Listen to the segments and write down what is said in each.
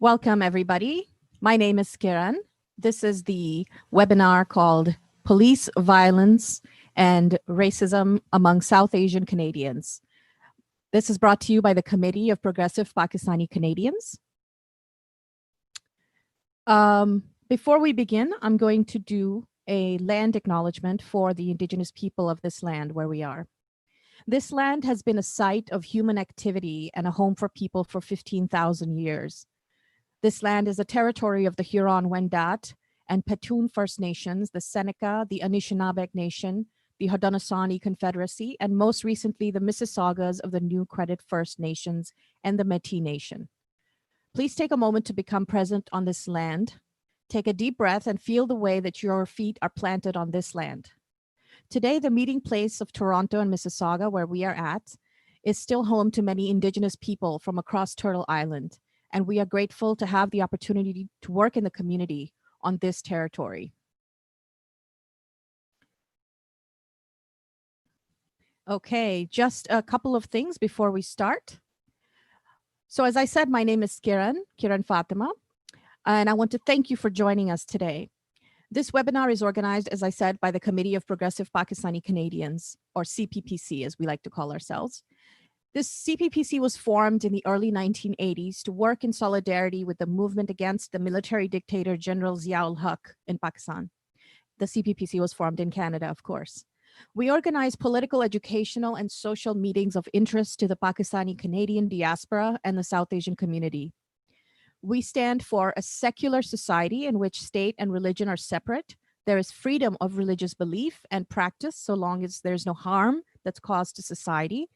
Welcome, everybody. My name is Kiran. This is the webinar called Police Violence and Racism Among South Asian Canadians. This is brought to you by the Committee of Progressive Pakistani Canadians. Before we begin, I'm going to do a land acknowledgement for the Indigenous people of this land where we are. This land has been a site of human activity and a home for people for 15,000 years. This land is a territory of the Huron-Wendat and Petun First Nations, the Seneca, the Anishinaabe Nation, the Haudenosaunee Confederacy, and most recently the Mississaugas of the New Credit First Nations and the Métis Nation. Please take a moment to become present on this land. Take a deep breath and feel the way that your feet are planted on this land. Today, the meeting place of Toronto and Mississauga, where we are at, is still home to many Indigenous people from across Turtle Island, and we are grateful to have the opportunity to work in the community on this territory. Okay, just a couple of things before we start. So as I said, my name is Kiran Fatima, and I want to thank you for joining us today. This webinar is organized, as I said, by the Committee of Progressive Pakistani Canadians, or CPPC as we like to call ourselves. This CPPC was formed in the early 1980s to work in solidarity with the movement against the military dictator General Zia-ul-Haq in Pakistan. The CPPC was formed in Canada, of course. We organize political, educational, and social meetings of interest to the Pakistani Canadian diaspora and the South Asian community. We stand for a secular society in which state and religion are separate. There is freedom of religious belief and practice so long as there's no harm that's caused to society.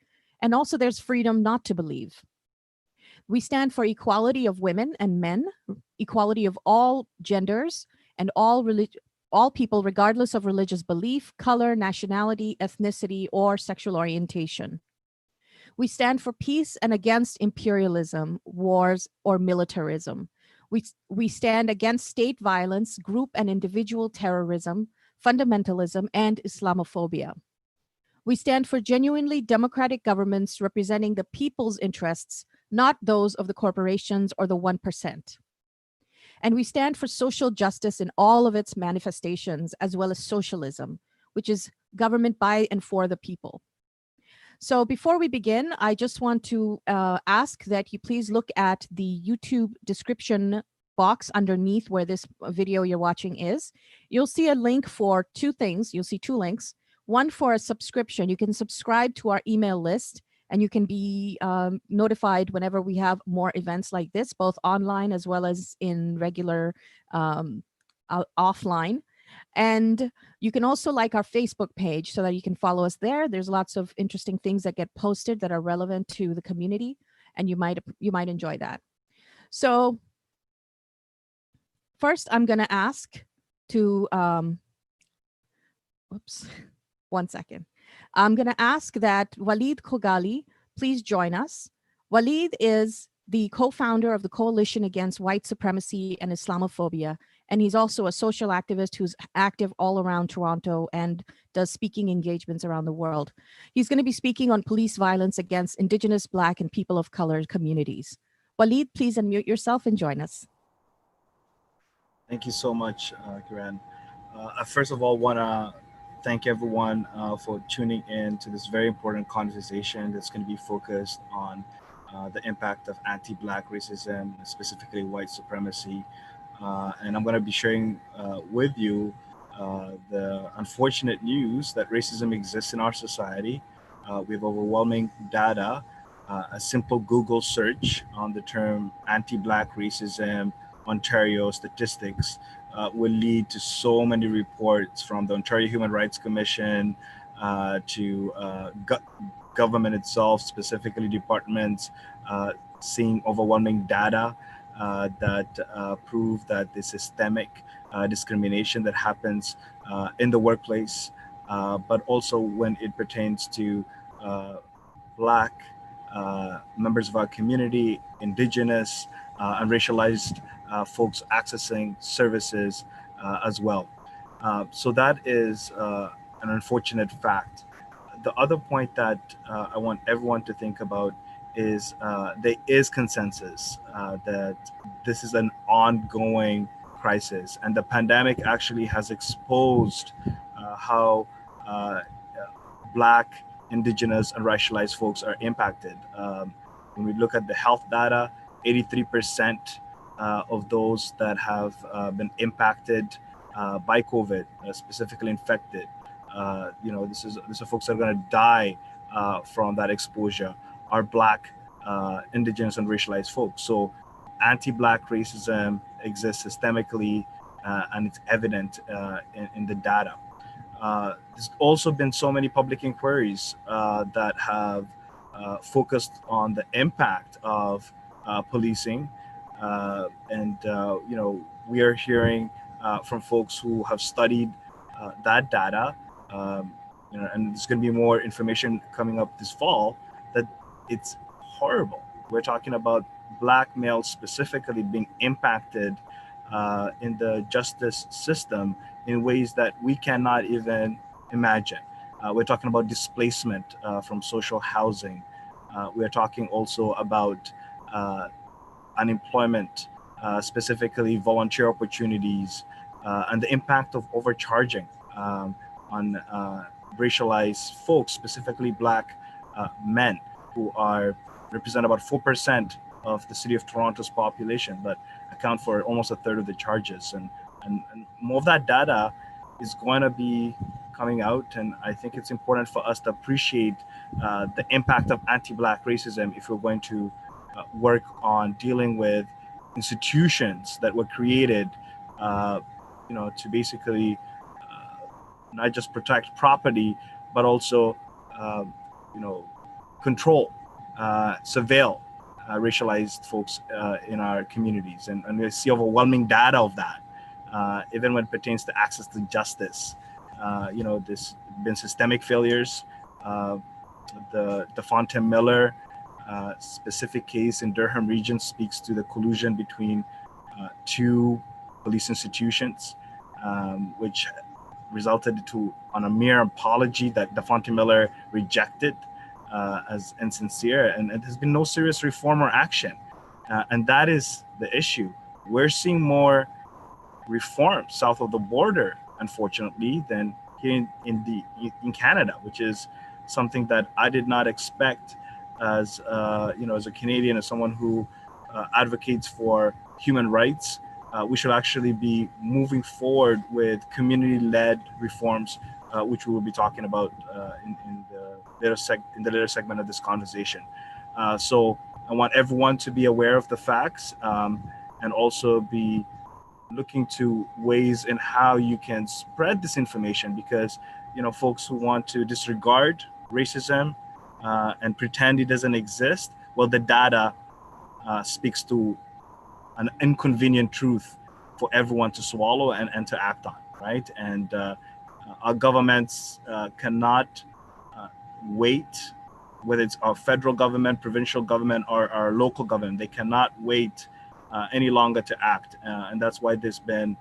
And also there's freedom not to believe. We stand for equality of women and men, equality of all genders and all people regardless of religious belief, color, nationality, ethnicity, or sexual orientation. We stand for peace and against imperialism, wars, or militarism. We stand against state violence, group and individual terrorism, fundamentalism, and Islamophobia. We stand for genuinely democratic governments representing the people's interests, not those of the corporations or the 1%. And we stand for social justice in all of its manifestations, as well as socialism, which is government by and for the people. So before we begin, I just want to ask that you please look at the YouTube description box underneath where this video you're watching is. You'll see a link for two things. You'll see two links. One for a subscription. You can subscribe to our email list and you can be notified whenever we have more events like this, both online as well as in regular offline. And you can also like our Facebook page so that you can follow us there. There's lots of interesting things that get posted that are relevant to the community, and you might enjoy that. So first, I'm going to ask to, oops. One second. I'm going to ask that Walid Khogali please join us. Walid is the co-founder of the Coalition Against White Supremacy and Islamophobia, and he's also a social activist who's active all around Toronto and does speaking engagements around the world. He's going to be speaking on police violence against Indigenous, Black, and people of color communities. Walid, please unmute yourself and join us. Thank you so much, Kiran. First of all, want to thank everyone for tuning in to this very important conversation that's going to be focused on the impact of anti-Black racism, specifically white supremacy. And I'm going to be sharing with you the unfortunate news that racism exists in our society. We have overwhelming data. A simple Google search on the term anti-Black racism, Ontario statistics, will lead to so many reports from the Ontario Human Rights Commission to government itself, specifically departments, seeing overwhelming data that prove that the systemic discrimination that happens in the workplace, but also when it pertains to Black members of our community, Indigenous and racialized folks accessing services as well. So that is an unfortunate fact. The other point that I want everyone to think about is there is consensus that this is an ongoing crisis, and the pandemic actually has exposed how Black, Indigenous, and racialized folks are impacted. When we look at the health data, 83% of those that have been impacted by COVID, specifically infected, this are folks that are going to die from that exposure, are Black, Indigenous, and racialized folks. So anti-Black racism exists systemically, and it's evident in the data. There's also been so many public inquiries that have focused on the impact of policing, and we are hearing from folks who have studied that data, and there's going to be more information coming up this fall, that it's horrible. We're talking about Black males specifically being impacted in the justice system in ways that we cannot even imagine. We're talking about displacement from social housing. We're talking also about unemployment, specifically volunteer opportunities, and the impact of overcharging on racialized folks, specifically Black men, who represent about 4% of the city of Toronto's population, but account for almost a third of the charges. And more of that data is going to be coming out, and I think it's important for us to appreciate the impact of anti-Black racism if we're going to work on dealing with institutions that were created to basically not just protect property, but also control, surveil racialized folks in our communities. And we see overwhelming data of that, even when it pertains to access to justice. There's been systemic failures. The Fontaine Miller specific case in Durham region speaks to the collusion between two police institutions, which resulted on a mere apology that the Fontaine Miller rejected as insincere, and there's been no serious reform or action, and that is the issue. We're seeing more reform south of the border, unfortunately, than here in Canada, which is something that I did not expect as as a Canadian, as someone who advocates for human rights. We should actually be moving forward with community-led reforms, which we will be talking about in the later segment of this conversation. So I want everyone to be aware of the facts, and also be looking to ways in how you can spread this information, because folks who want to disregard racism and pretend it doesn't exist, well, the data speaks to an inconvenient truth for everyone to swallow and to act on, right? And our governments cannot wait, whether it's our federal government, provincial government, or our local government, they cannot wait any longer to act. And that's why there's been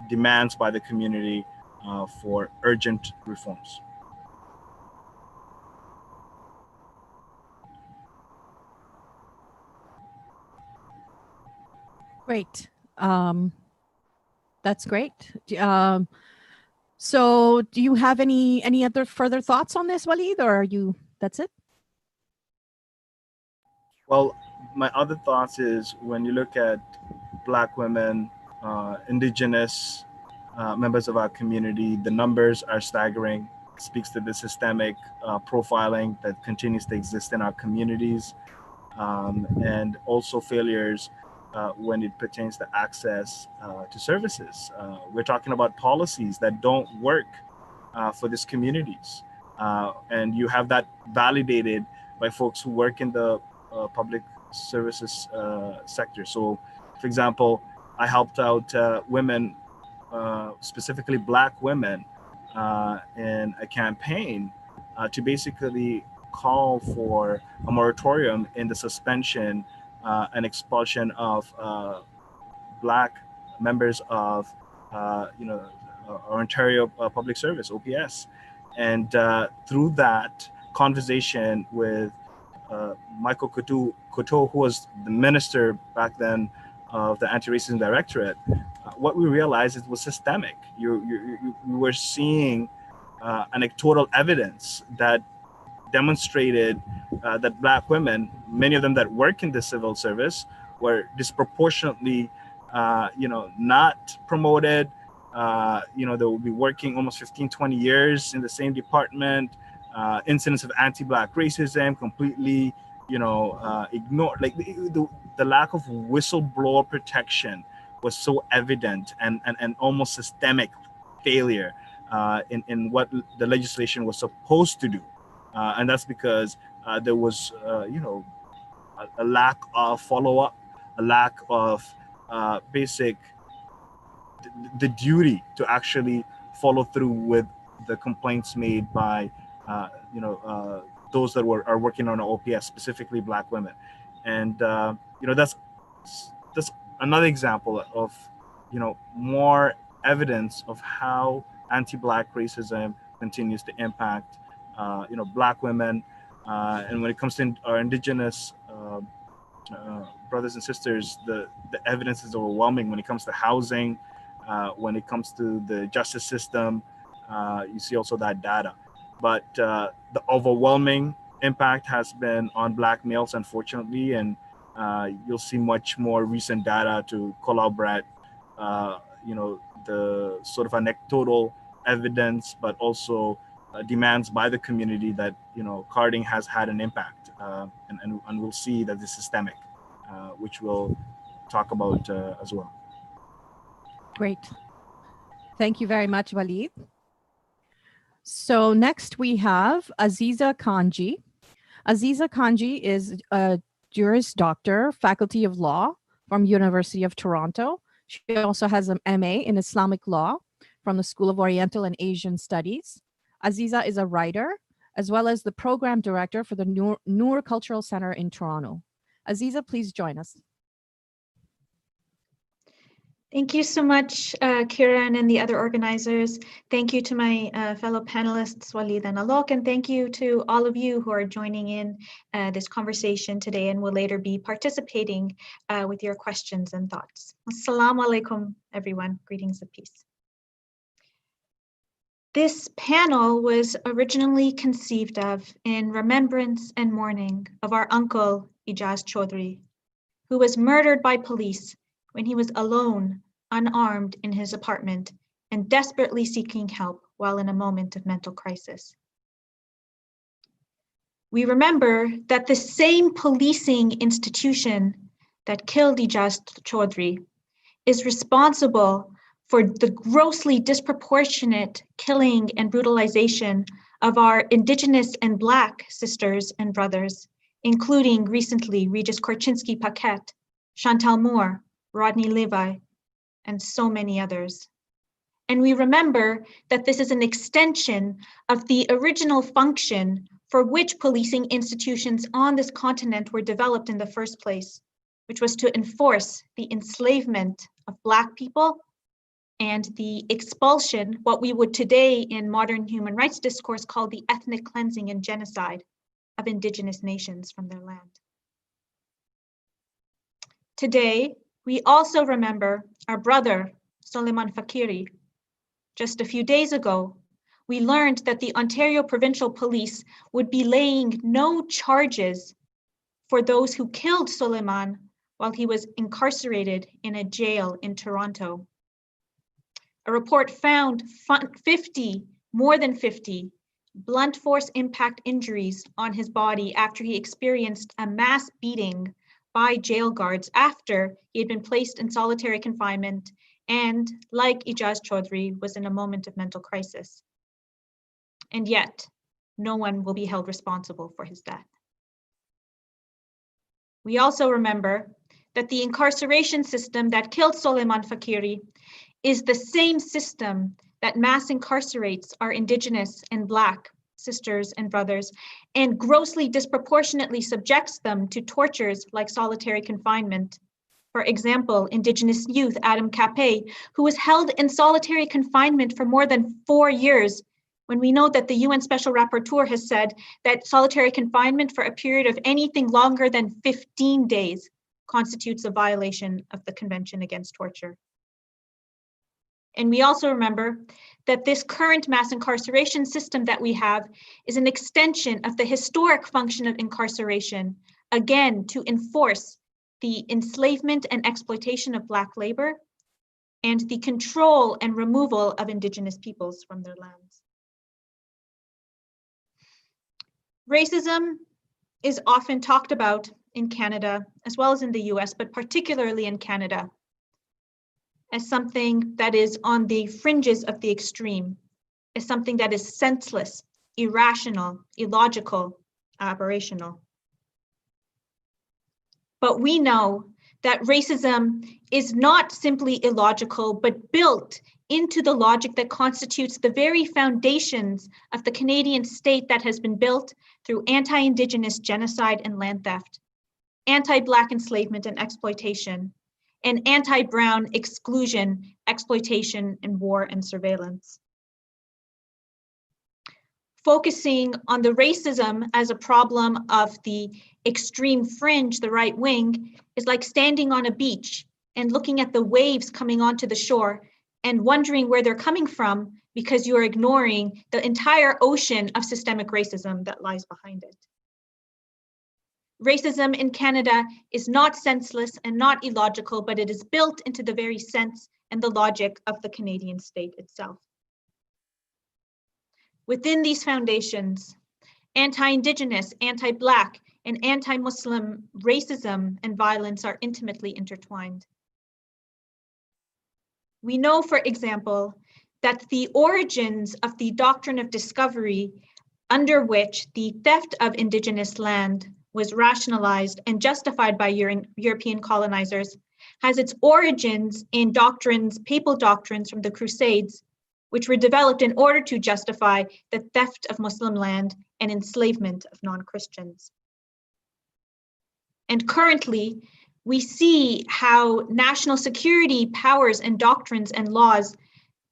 demands by the community for urgent reforms. Great. That's great. So do you have any other further thoughts on this, Walid, or that's it? Well, my other thoughts is, when you look at Black women, Indigenous members of our community, the numbers are staggering. It speaks to the systemic profiling that continues to exist in our communities, and also failures when it pertains to access to services. We're talking about policies that don't work for these communities. And you have that validated by folks who work in the public services sector. So, for example, I helped out women, specifically Black women, in a campaign to basically call for a moratorium in the suspension and expulsion of Black members of Ontario Public Service, OPS. And through that conversation with Michael Coutu, who was the minister back then of the Anti-Racism Directorate, what we realized it was systemic. You were seeing anecdotal evidence that demonstrated that Black women, many of them that work in the civil service, were disproportionately, not promoted. They will be working almost 15, 20 years in the same department. Incidents of anti-Black racism completely, ignored. Like the lack of whistleblower protection was so evident and almost systemic failure in what the legislation was supposed to do. And that's because there was, a lack of follow-up, a lack of basic the duty to actually follow through with the complaints made by those that are working on OPS, specifically Black women. And that's another example of more evidence of how anti-Black racism continues to impact Black women, and when it comes to our indigenous brothers and sisters, the evidence is overwhelming when it comes to housing, when it comes to the justice system. You see also that data, but the overwhelming impact has been on Black males, unfortunately, and you'll see much more recent data to corroborate the sort of anecdotal evidence, but also demands by the community that carding has had an impact, and we'll see that it's systemic, which we'll talk about as well. Great. Thank you very much, Walid. So next we have Aziza Kanji. Aziza Kanji is a Juris Doctor, Faculty of Law from University of Toronto. She also has an MA in Islamic Law from the School of Oriental and Asian Studies. Aziza is a writer, as well as the Program Director for the Noor Cultural Center in Toronto. Aziza, please join us. Thank you so much, Kiran and the other organizers. Thank you to my fellow panelists, Walid and Alok, and thank you to all of you who are joining in this conversation today and will later be participating with your questions and thoughts. Assalamu alaikum, everyone. Greetings of peace. This panel was originally conceived of in remembrance and mourning of our uncle, Ijaz Chaudhry, who was murdered by police when he was alone, unarmed in his apartment and desperately seeking help while in a moment of mental crisis. We remember that the same policing institution that killed Ijaz Chaudhry is responsible for the grossly disproportionate killing and brutalization of our Indigenous and Black sisters and brothers, including recently Regis Korchinski-Paquette, Chantal Moore, Rodney Levi, and so many others. And we remember that this is an extension of the original function for which policing institutions on this continent were developed in the first place, which was to enforce the enslavement of Black people and the expulsion, what we would today in modern human rights discourse call the ethnic cleansing and genocide of Indigenous nations from their land. Today, we also remember our brother, Soleiman Fakiri. Just a few days ago, we learned that the Ontario Provincial Police would be laying no charges for those who killed Soleiman while he was incarcerated in a jail in Toronto. A report found more than 50 blunt force impact injuries on his body after he experienced a mass beating by jail guards after he had been placed in solitary confinement and, like Ijaz Chaudhry, was in a moment of mental crisis. And yet, no one will be held responsible for his death. We also remember that the incarceration system that killed Soleiman Fakiri is the same system that mass incarcerates our Indigenous and Black sisters and brothers and grossly disproportionately subjects them to tortures like solitary confinement. For example, Indigenous youth Adam Capet, who was held in solitary confinement for more than 4 years when we know that the UN Special Rapporteur has said that solitary confinement for a period of anything longer than 15 days constitutes a violation of the Convention Against Torture. And we also remember that this current mass incarceration system that we have is an extension of the historic function of incarceration, again, to enforce the enslavement and exploitation of Black labor and the control and removal of Indigenous peoples from their lands. Racism is often talked about in Canada, as well as in the US, but particularly in Canada, as something that is on the fringes of the extreme, as something that is senseless, irrational, illogical, aberrational. But we know that racism is not simply illogical, but built into the logic that constitutes the very foundations of the Canadian state that has been built through anti-Indigenous genocide and land theft, anti-Black enslavement and exploitation, and anti-Brown exclusion, exploitation, and war and surveillance. Focusing on the racism as a problem of the extreme fringe, the right wing, is like standing on a beach and looking at the waves coming onto the shore and wondering where they're coming from because you're ignoring the entire ocean of systemic racism that lies behind it. Racism in Canada is not senseless and not illogical, but it is built into the very sense and the logic of the Canadian state itself. Within these foundations, anti-Indigenous, anti-Black, and anti-Muslim racism and violence are intimately intertwined. We know, for example, that the origins of the doctrine of discovery under which the theft of Indigenous land was rationalized and justified by European colonizers has its origins in doctrines, papal doctrines from the Crusades, which were developed in order to justify the theft of Muslim land and enslavement of non-Christians. And currently, we see how national security powers and doctrines and laws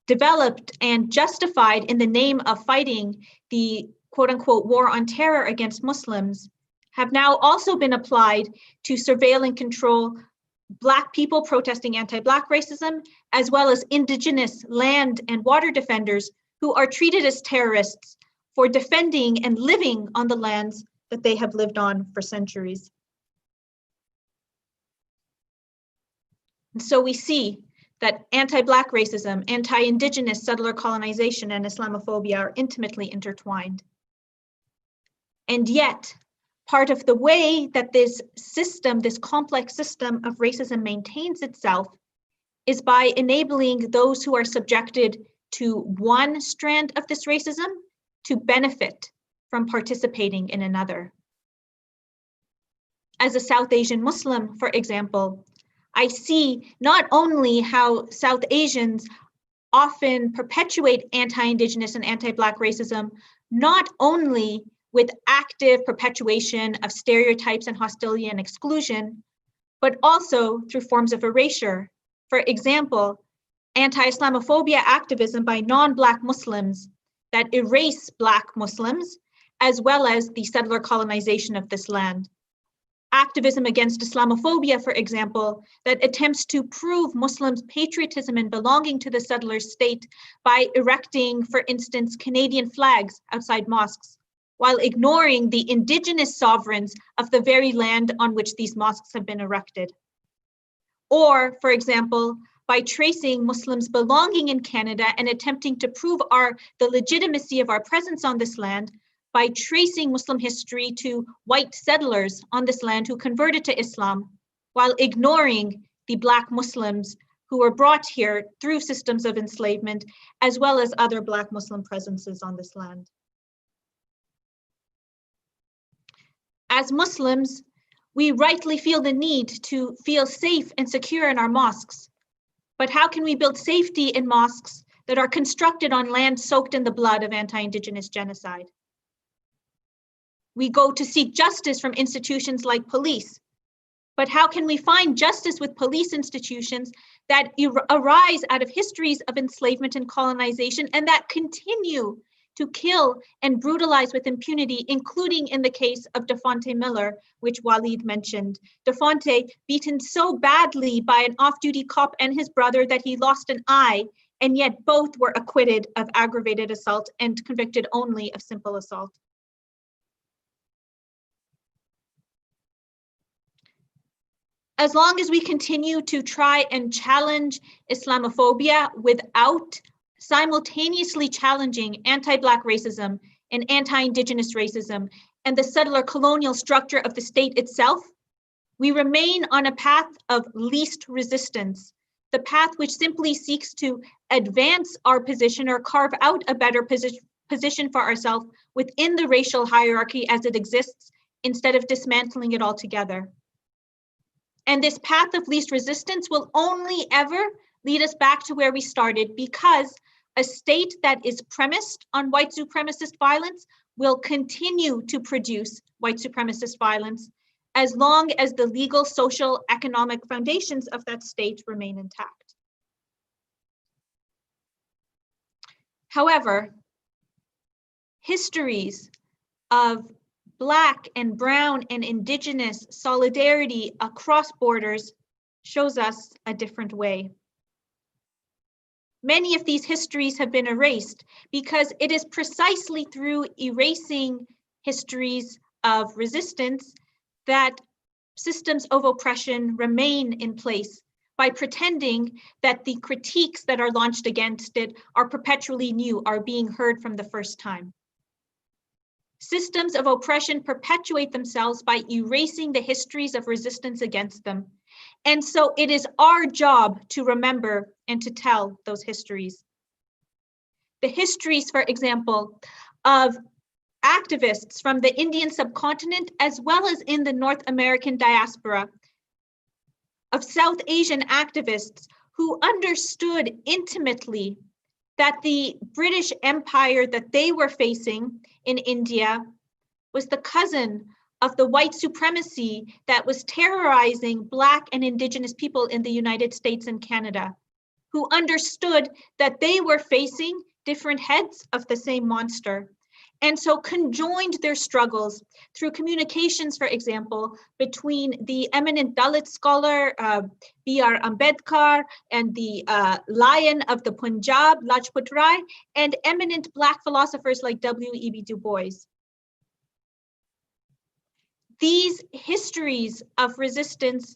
developed and justified in the name of fighting the quote-unquote war on terror against Muslims have now also been applied to surveil and control Black people protesting anti-Black racism, as well as Indigenous land and water defenders who are treated as terrorists for defending and living on the lands that they have lived on for centuries. And so we see that anti-Black racism, anti-Indigenous settler colonization, and Islamophobia are intimately intertwined. And yet, part of the way that this system, this complex system of racism maintains itself is by enabling those who are subjected to one strand of this racism to benefit from participating in another. As a South Asian Muslim, for example, I see not only how South Asians often perpetuate anti-Indigenous and anti-Black racism, not only with active perpetuation of stereotypes and hostility and exclusion, but also through forms of erasure. For example, anti-Islamophobia activism by non-Black Muslims that erase Black Muslims, as well as the settler colonization of this land. Activism against Islamophobia, for example, that attempts to prove Muslims' patriotism and belonging to the settler state by erecting, for instance, Canadian flags outside mosques, while ignoring the Indigenous sovereigns of the very land on which these mosques have been erected. Or, for example, by tracing Muslims belonging in Canada and attempting to prove the legitimacy of our presence on this land by tracing Muslim history to white settlers on this land who converted to Islam, while ignoring the Black Muslims who were brought here through systems of enslavement, as well as other Black Muslim presences on this land. As Muslims, we rightly feel the need to feel safe and secure in our mosques. But how can we build safety in mosques that are constructed on land soaked in the blood of anti-Indigenous genocide? We go to seek justice from institutions like police. But how can we find justice with police institutions that arise out of histories of enslavement and colonization and that continue to kill and brutalize with impunity, including in the case of DeFonte Miller, which Waleed mentioned. DeFonte beaten so badly by an off-duty cop and his brother that he lost an eye, and yet both were acquitted of aggravated assault and convicted only of simple assault. As long as we continue to try and challenge Islamophobia without simultaneously challenging anti-Black racism and anti-Indigenous racism and the settler colonial structure of the state itself, we remain on a path of least resistance, the path which simply seeks to advance our position or carve out a better position for ourselves within the racial hierarchy as it exists, instead of dismantling it altogether. And this path of least resistance will only ever lead us back to where we started, because a state that is premised on white supremacist violence will continue to produce white supremacist violence as long as the legal, social, economic foundations of that state remain intact. However, histories of Black and Brown and Indigenous solidarity across borders shows us a different way. Many of these histories have been erased because it is precisely through erasing histories of resistance that systems of oppression remain in place, by pretending that the critiques that are launched against it are perpetually new, are being heard from the first time. Systems of oppression perpetuate themselves by erasing the histories of resistance against them. And so it is our job to remember and to tell those histories. The histories, for example, of activists from the Indian subcontinent, as well as in the North American diaspora, of South Asian activists who understood intimately that the British Empire that they were facing in India was the cousin of the white supremacy that was terrorizing Black and Indigenous people in the United States and Canada, who understood that they were facing different heads of the same monster, and so conjoined their struggles through communications, for example, between the eminent Dalit scholar B.R. Ambedkar and the Lion of the Punjab, Lajpat Rai, and eminent Black philosophers like W.E.B. Du Bois. These histories of resistance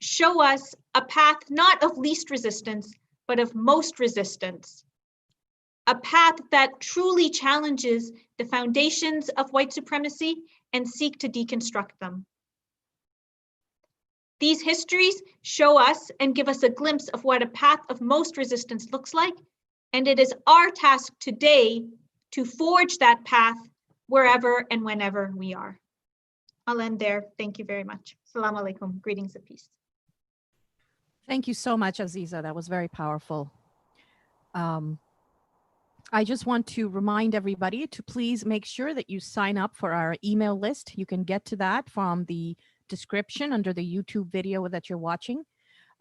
show us a path not of least resistance, but of most resistance. A path that truly challenges the foundations of white supremacy and seek to deconstruct them. These histories show us and give us a glimpse of what a path of most resistance looks like, and it is our task today to forge that path wherever and whenever we are. I'll end there. Thank you very much. Assalamu alaikum. Greetings of peace. Thank you so much, Aziza. That was very powerful. I just want to remind everybody to please make sure that you sign up for our email list. You can get to that from the description under the YouTube video that you're watching.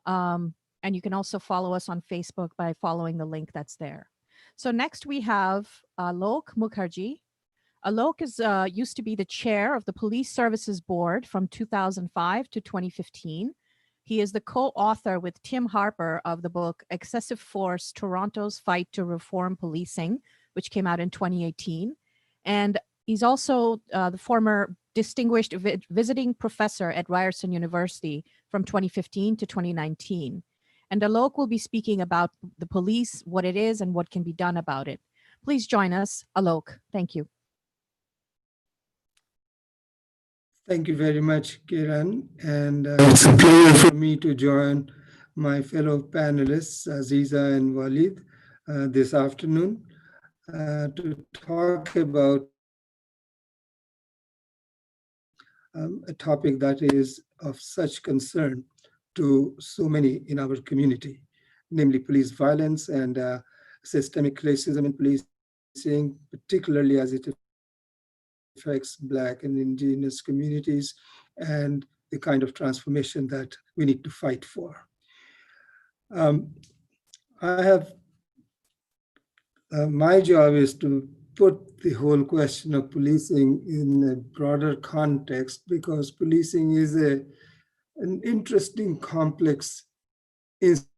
And you can also follow us on Facebook by following the link that's there. So next we have Alok Mukherjee. Alok is, used to be the chair of the Police Services Board from 2005 to 2015. He is the co-author with Tim Harper of the book Excessive Force, Toronto's Fight to Reform Policing, which came out in 2018. And he's also the former distinguished visiting professor at Ryerson University from 2015 to 2019. And Alok will be speaking about the police, what it is, and what can be done about it. Please join us, Alok. Thank you. Thank you very much, Kiran. And it's a pleasure for me to join my fellow panelists, Aziza and Waleed, this afternoon to talk about a topic that is of such concern to so many in our community, namely police violence and systemic racism in policing, particularly as it affects Black and Indigenous communities, and the kind of transformation that we need to fight for. My job is to put the whole question of policing in a broader context, because policing is an interesting, complex institution,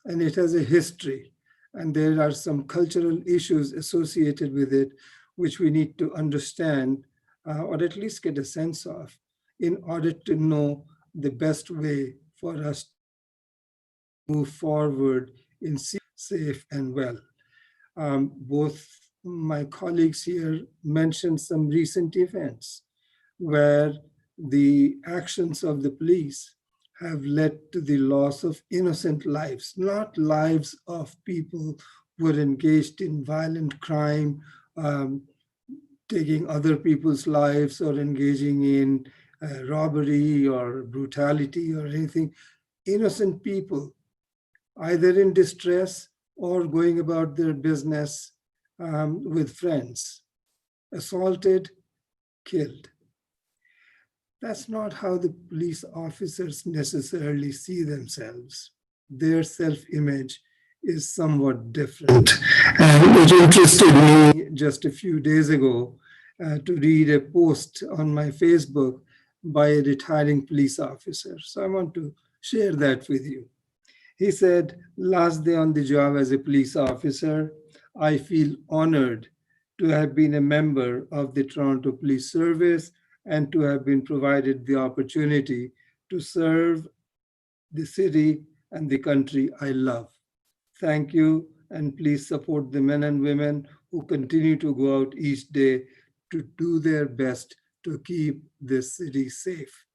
and it has a history. And there are some cultural issues associated with it, which we need to understand, or at least get a sense of, in order to know the best way for us to move forward in safe and well. Both my colleagues here mentioned some recent events where the actions of the police have led to the loss of innocent lives, not lives of people who were engaged in violent crime, taking other people's lives or engaging in robbery or brutality or anything. Innocent people, either in distress or going about their business with friends, assaulted, killed. That's not how the police officers necessarily see themselves. Their self-image is somewhat different. And it interested me just a few days ago to read a post on my Facebook by a retiring police officer. So I want to share that with you. He said, "Last day on the job as a police officer, I feel honored to have been a member of the Toronto Police Service and to have been provided the opportunity to serve the city and the country I love. Thank you, and please support the men and women who continue to go out each day to do their best to keep this city safe."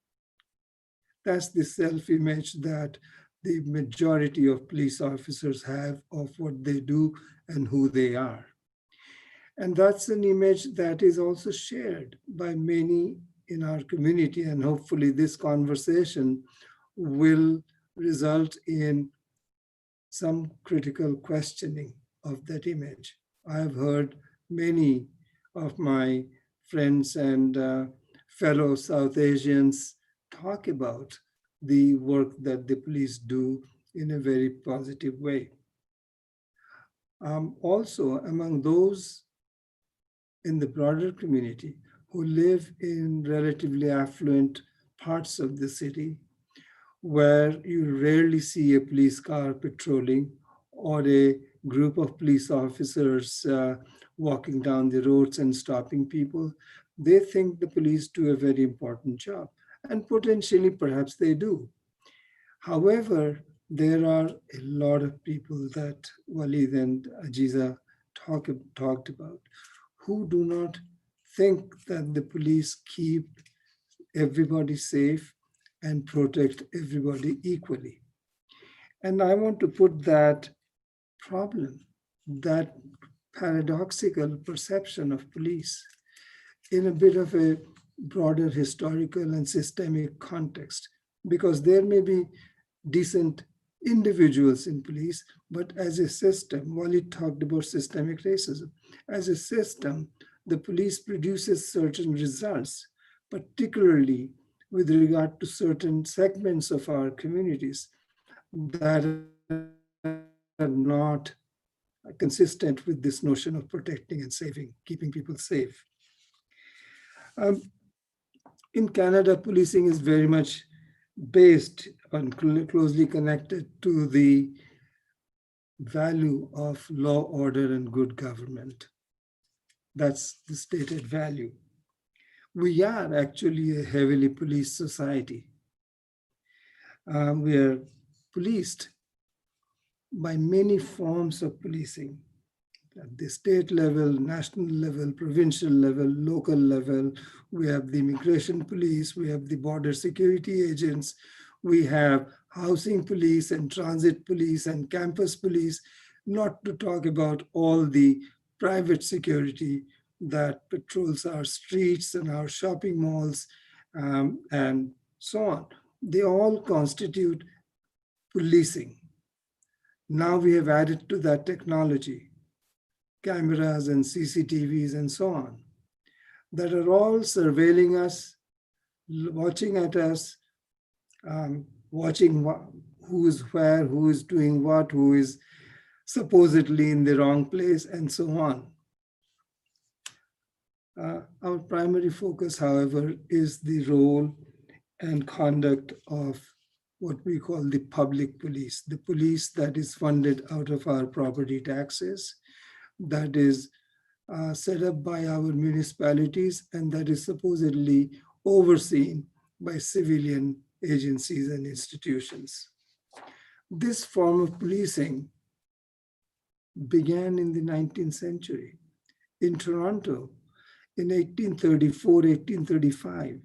That's the self-image that the majority of police officers have of what they do and who they are. And that's an image that is also shared by many in our community. And hopefully this conversation will result in some critical questioning of that image. I've heard many of my friends and fellow South Asians talk about the work that the police do in a very positive way. Also, among those in the broader community who live in relatively affluent parts of the city, where you rarely see a police car patrolling or a group of police officers walking down the roads and stopping people, they think the police do a very important job. And potentially, perhaps they do. However, there are a lot of people that Walid and Ajiza talked about who do not think that the police keep everybody safe and protect everybody equally. And I want to put that problem, that paradoxical perception of police, in a bit of a broader historical and systemic context, because there may be decent individuals in police, but as a system, Walid talked about systemic racism. As a system, the police produces certain results, particularly with regard to certain segments of our communities that are not consistent with this notion of protecting and saving, keeping people safe. In Canada, policing is very much based on, closely connected to the value of law, order, and good government. That's the stated value. We are actually a heavily policed society. We are policed by many forms of policing at the state level, national level, provincial level, local level. We have the immigration police, we have the border security agents, we have housing police and transit police and campus police, not to talk about all the private security that patrols our streets and our shopping malls and so on. They all constitute policing. Now we have added to that technology, cameras and CCTVs and so on, that are all surveilling us, watching at us, watching who is where, who is doing what, who is supposedly in the wrong place, and so on. Our primary focus, however, is the role and conduct of what we call the public police, the police that is funded out of our property taxes, that is set up by our municipalities, and that is supposedly overseen by civilian agencies and institutions. This form of policing began in the 19th century. In Toronto, in 1834, 1835,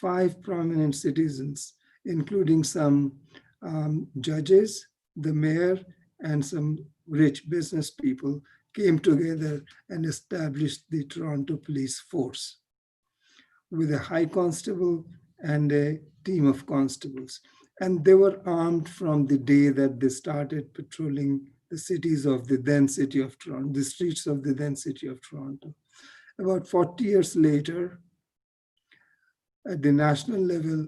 5 prominent citizens, including some judges, the mayor, and some rich business people, came together and established the Toronto Police Force with a high constable and a team of constables. And they were armed from the day that they started patrolling the cities of the then city of Toronto, the streets of the then city of Toronto. About 40 years later, at the national level,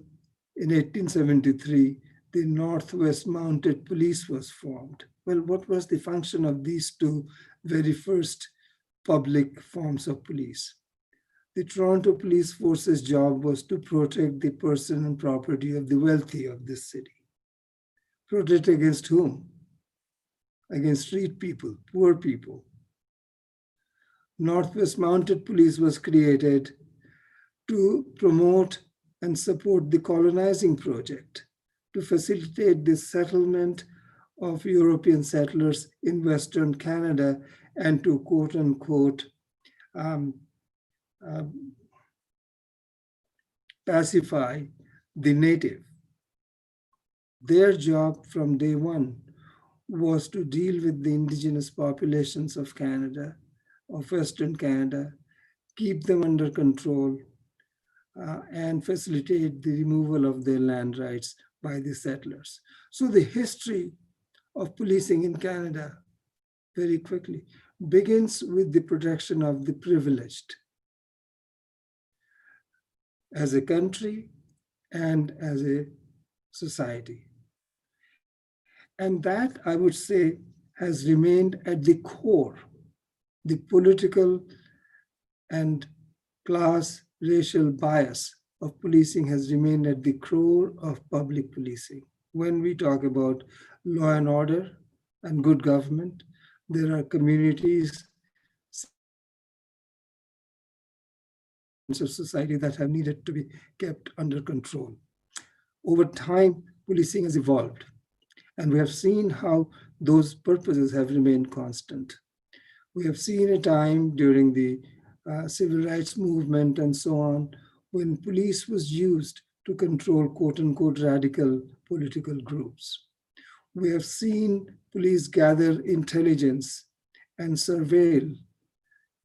in 1873, the Northwest Mounted Police was formed. Well, what was the function of these two very first public forms of police? The Toronto Police Force's job was to protect the person and property of the wealthy of this city. Protect against whom? Against street people, poor people. Northwest Mounted Police was created to promote and support the colonizing project, to facilitate the settlement of European settlers in Western Canada, and to quote unquote pacify the native. Their job from day one was to deal with the indigenous populations of Canada, of Western Canada, keep them under control, and facilitate the removal of their land rights by the settlers. So the history of policing in Canada, very quickly, begins with the protection of the privileged as a country and as a society. And that, I would say, has remained at the core. The political and class racial bias of policing has remained at the core of public policing. When we talk about law and order and good government, there are communities of society that have needed to be kept under control. Over time, policing has evolved, and we have seen how those purposes have remained constant. We have seen a time during the civil rights movement and so on, when police was used to control quote unquote radical political groups. We have seen police gather intelligence and surveil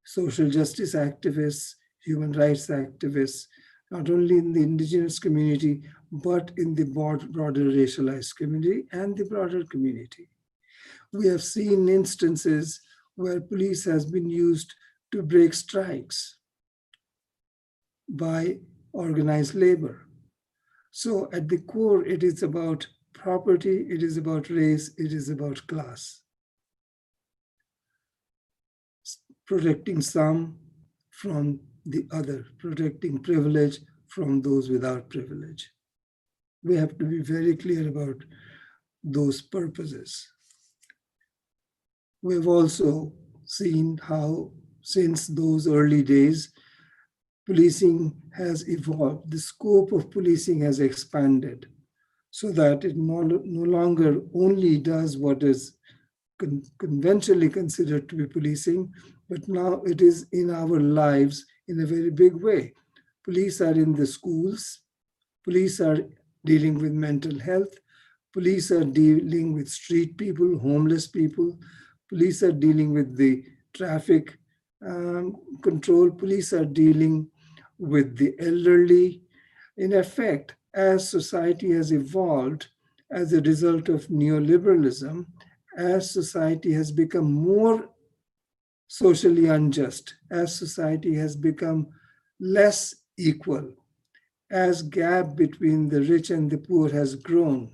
social justice activists, human rights activists, not only in the indigenous community, but in the broader racialized community and the broader community. We have seen instances where police has been used to break strikes by organized labor. So at the core, it is about property, it is about race, it is about class. Protecting some from the other, protecting privilege from those without privilege. We have to be very clear about those purposes. We've also seen how, since those early days, policing has evolved. The scope of policing has expanded so that it no longer only does what is conventionally considered to be policing, but now it is in our lives in a very big way. Police are in the schools, police are dealing with mental health, police are dealing with street people, homeless people, police are dealing with the traffic control, police are dealing with the elderly. In effect, as society has evolved as a result of neoliberalism, as society has become more socially unjust, as society has become less equal, as gap between the rich and the poor has grown,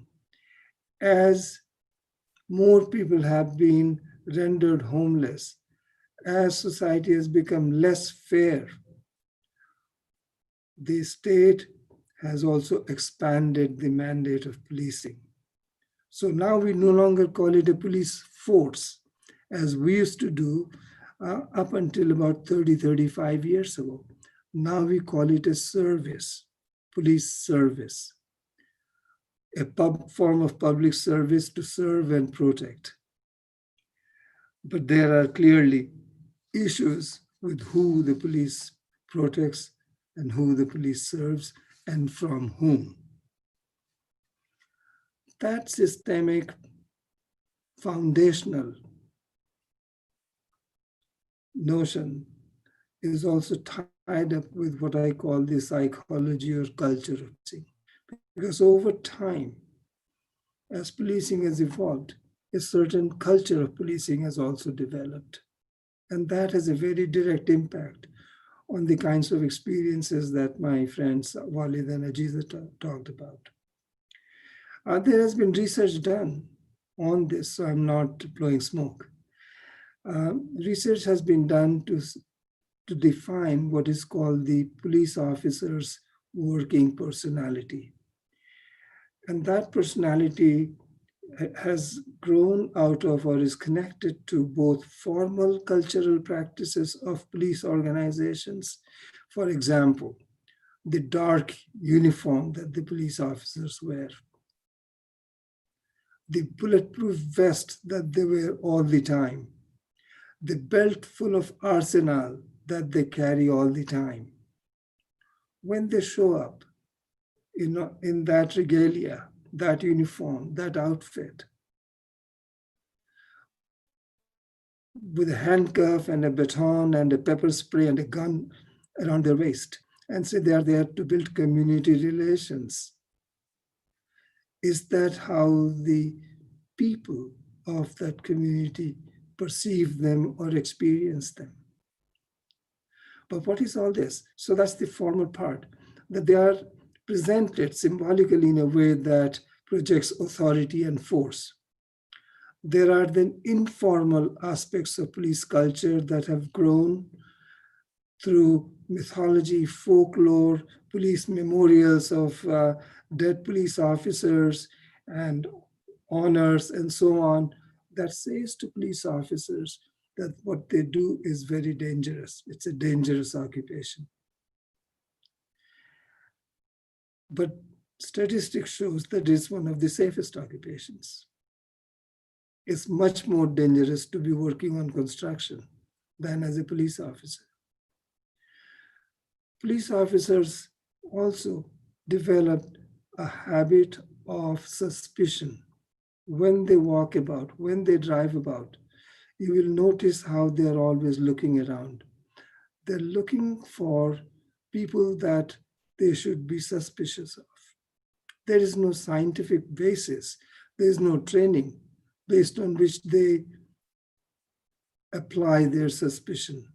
as more people have been rendered homeless, as society has become less fair, the state has also expanded the mandate of policing. So now we no longer call it a police force, as we used to do up until about 30, 35 years ago. Now we call it a service, police service, a form of public service to serve and protect. But there are clearly issues with who the police protects and who the police serves and from whom. That systemic, foundational notion is also tied up with what I call the psychology or culture of policing. Because over time, as policing has evolved, a certain culture of policing has also developed. And that has a very direct impact on the kinds of experiences that my friends Walid and Ajiza talked about. There has been research done on this, so I'm not blowing smoke. Research has been done to define what is called the police officer's working personality. And that personality has grown out of or is connected to both formal cultural practices of police organizations. For example, the dark uniform that the police officers wear, the bulletproof vest that they wear all the time, the belt full of arsenal that they carry all the time. When they show up in that regalia, that uniform, that outfit, with a handcuff and a baton and a pepper spray and a gun around their waist, and say they are there to build community relations. Is that how the people of that community perceive them or experience them? But what is all this? So that's the formal part, that they are presented symbolically in a way that projects authority and force. There are then informal aspects of police culture that have grown through mythology, folklore, police memorials of dead police officers and honors and so on, that says to police officers that what they do is very dangerous. It's a dangerous occupation. But statistics shows that it's one of the safest occupations. It's much more dangerous to be working on construction than as a police officer. Police officers also developed a habit of suspicion when they walk about, when they drive about. You will notice how they're always looking around. They're looking for people that they should be suspicious of. There is no scientific basis. There is no training based on which they apply their suspicion.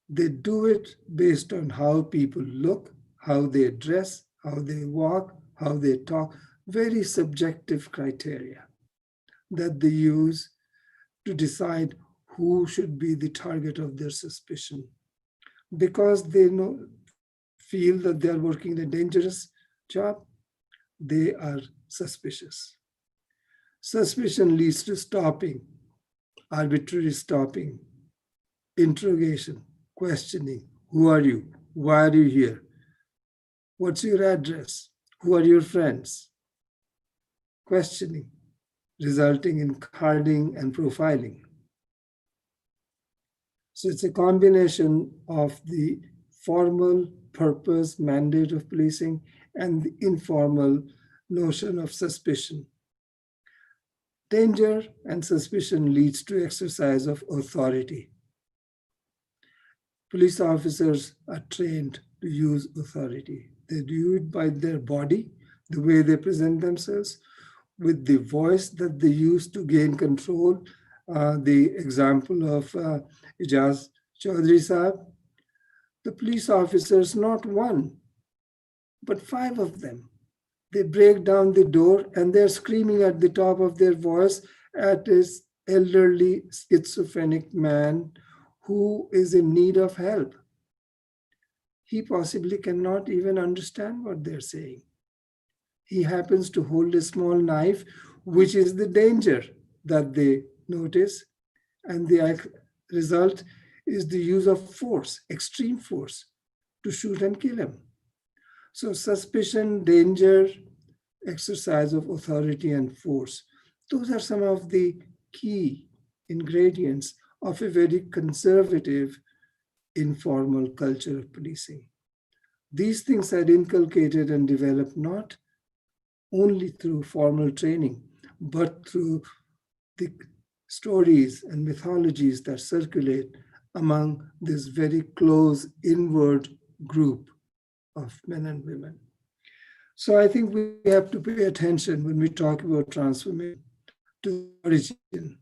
They do it based on how people look, how they dress, how they walk, how they talk, very subjective criteria that they use to decide who should be the target of their suspicion. Because they feel that they are working in a dangerous job, they are suspicious. Suspicion leads to stopping, arbitrary stopping, interrogation, questioning. Who are you? Why are you here? What's your address? Who are your friends? Questioning, resulting in carding and profiling. So it's a combination of the formal purpose, mandate of policing, and the informal notion of suspicion. Danger and suspicion leads to exercise of authority. Police officers are trained to use authority. They do it by their body, the way they present themselves, with the voice that they use to gain control. The example of Ijaz Chaudhry Saab, the police officers, not one, but 5 of them, they break down the door and they're screaming at the top of their voice at his elderly schizophrenic man who is in need of help. He possibly cannot even understand what they're saying. He happens to hold a small knife, which is the danger that they notice, and the result is the use of force, extreme force, to shoot and kill him. So suspicion, danger, exercise of authority and force, those are some of the key ingredients of a very conservative, informal culture of policing. These things are inculcated and developed not only through formal training, but through the stories and mythologies that circulate among this very close inward group of men and women. So I think we have to pay attention when we talk about transformation to the origin.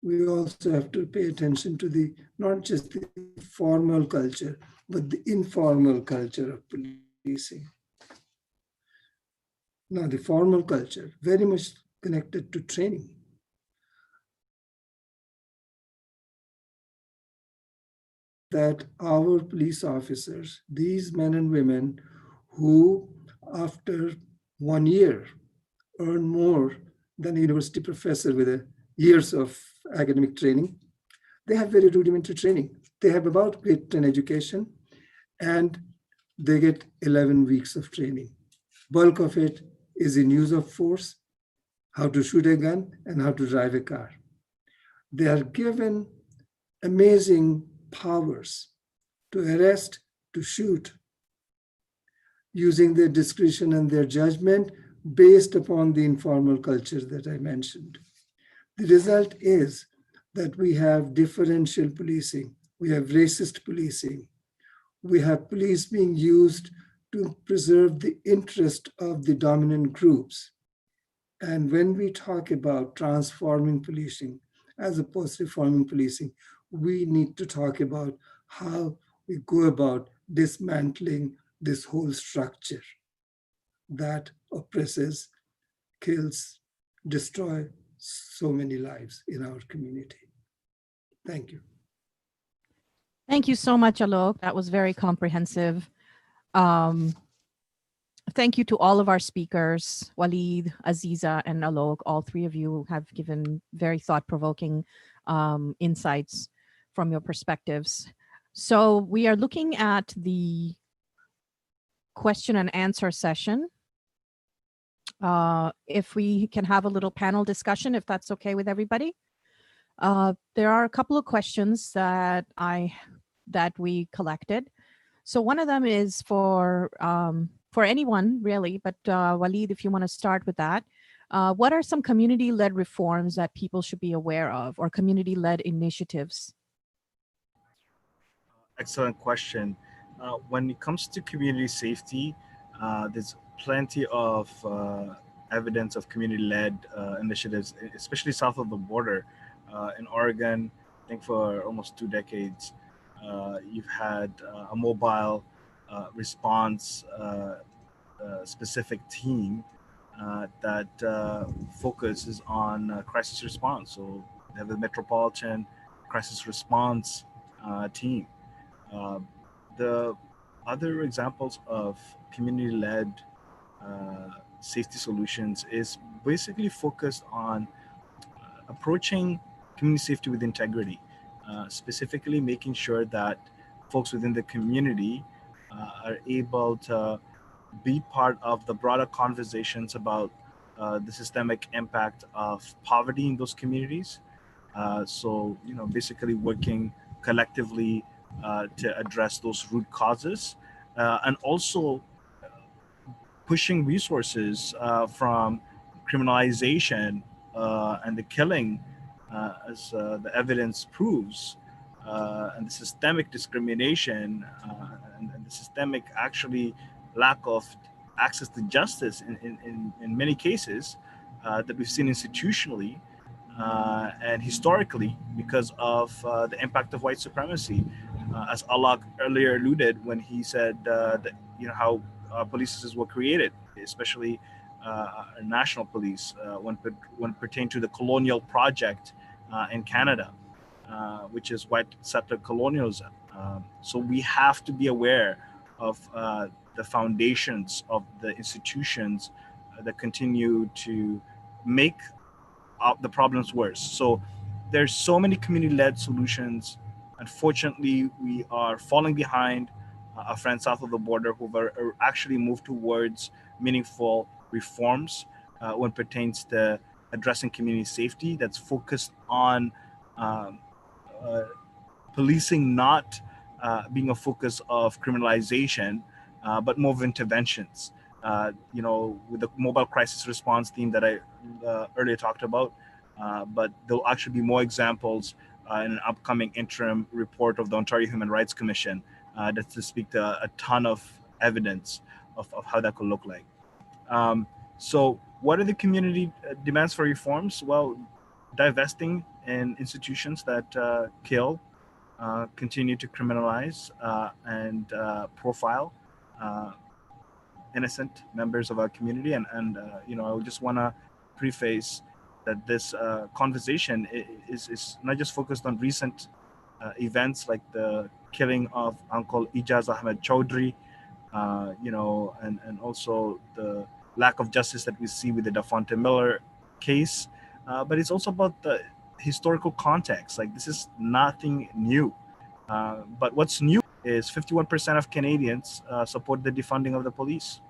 We also have to pay attention to the not just the formal culture, but the informal culture of policing. Now, the formal culture, very much connected to training. That our police officers, these men and women who, after 1 year, earn more than a university professor with years of academic training, they have very rudimentary training. They have about grade 10 education, and they get 11 weeks of training. Bulk of it is in use of force, how to shoot a gun, and how to drive a car. They are given amazing powers to arrest, to shoot, using their discretion and their judgment based upon the informal culture that I mentioned. The result is that we have differential policing, we have racist policing, we have police being used to preserve the interest of the dominant groups. And when we talk about transforming policing as opposed to reforming policing, we need to talk about how we go about dismantling this whole structure that oppresses, kills, destroys so many lives in our community. Thank you. Thank you so much, Alok. That was very comprehensive. Thank you to all of our speakers, Waleed, Aziza, and Alok. All three of you have given very thought-provoking insights from your perspectives. So we are looking at the question and answer session. If we can have a little panel discussion, if that's okay with everybody. There are a couple of questions that we collected. So one of them is for anyone really, but Waleed, if you want to start with that. What are some community-led reforms that people should be aware of, or community-led initiatives? Excellent question. When it comes to community safety, there's plenty of evidence of community-led initiatives, especially south of the border. In Oregon, I think for almost 2 decades, you've had a mobile response specific team that focuses on crisis response. So they have a metropolitan crisis response team. The other examples of community-led safety solutions is basically focused on approaching community safety with integrity, specifically making sure that folks within the community are able to be part of the broader conversations about the systemic impact of poverty in those communities. So, basically working collectively to address those root causes, and also pushing resources from criminalization and the killing, as the evidence proves, and the systemic discrimination and the systemic actually lack of access to justice in many cases that we've seen institutionally and historically because of the impact of white supremacy. As Alok earlier alluded when he said that how polices were created, especially national police, when pertain to the colonial project in Canada, which is white settler colonialism. So we have to be aware of the foundations of the institutions that continue to make the problems worse. So there's so many community-led solutions. Unfortunately, we are falling behind our friends south of the border who are actually moved towards meaningful reforms when it pertains to addressing community safety that's focused on um, uh, policing not being a focus of criminalization, but more of interventions. With the mobile crisis response theme that I earlier talked about, but there'll actually be more examples in an upcoming interim report of the Ontario Human Rights Commission that's to speak to a ton of evidence of how that could look like. So what are the community demands for reforms? Well, divesting in institutions that kill, continue to criminalize and profile innocent members of our community. And I just want to preface that this conversation is not just focused on recent events like the killing of Uncle Ijaz Ahmed Chaudhry, and also the lack of justice that we see with the Dafonte Miller case. But it's also about the historical context. Like, this is nothing new. But what's new is 51% of Canadians support the defunding of the police.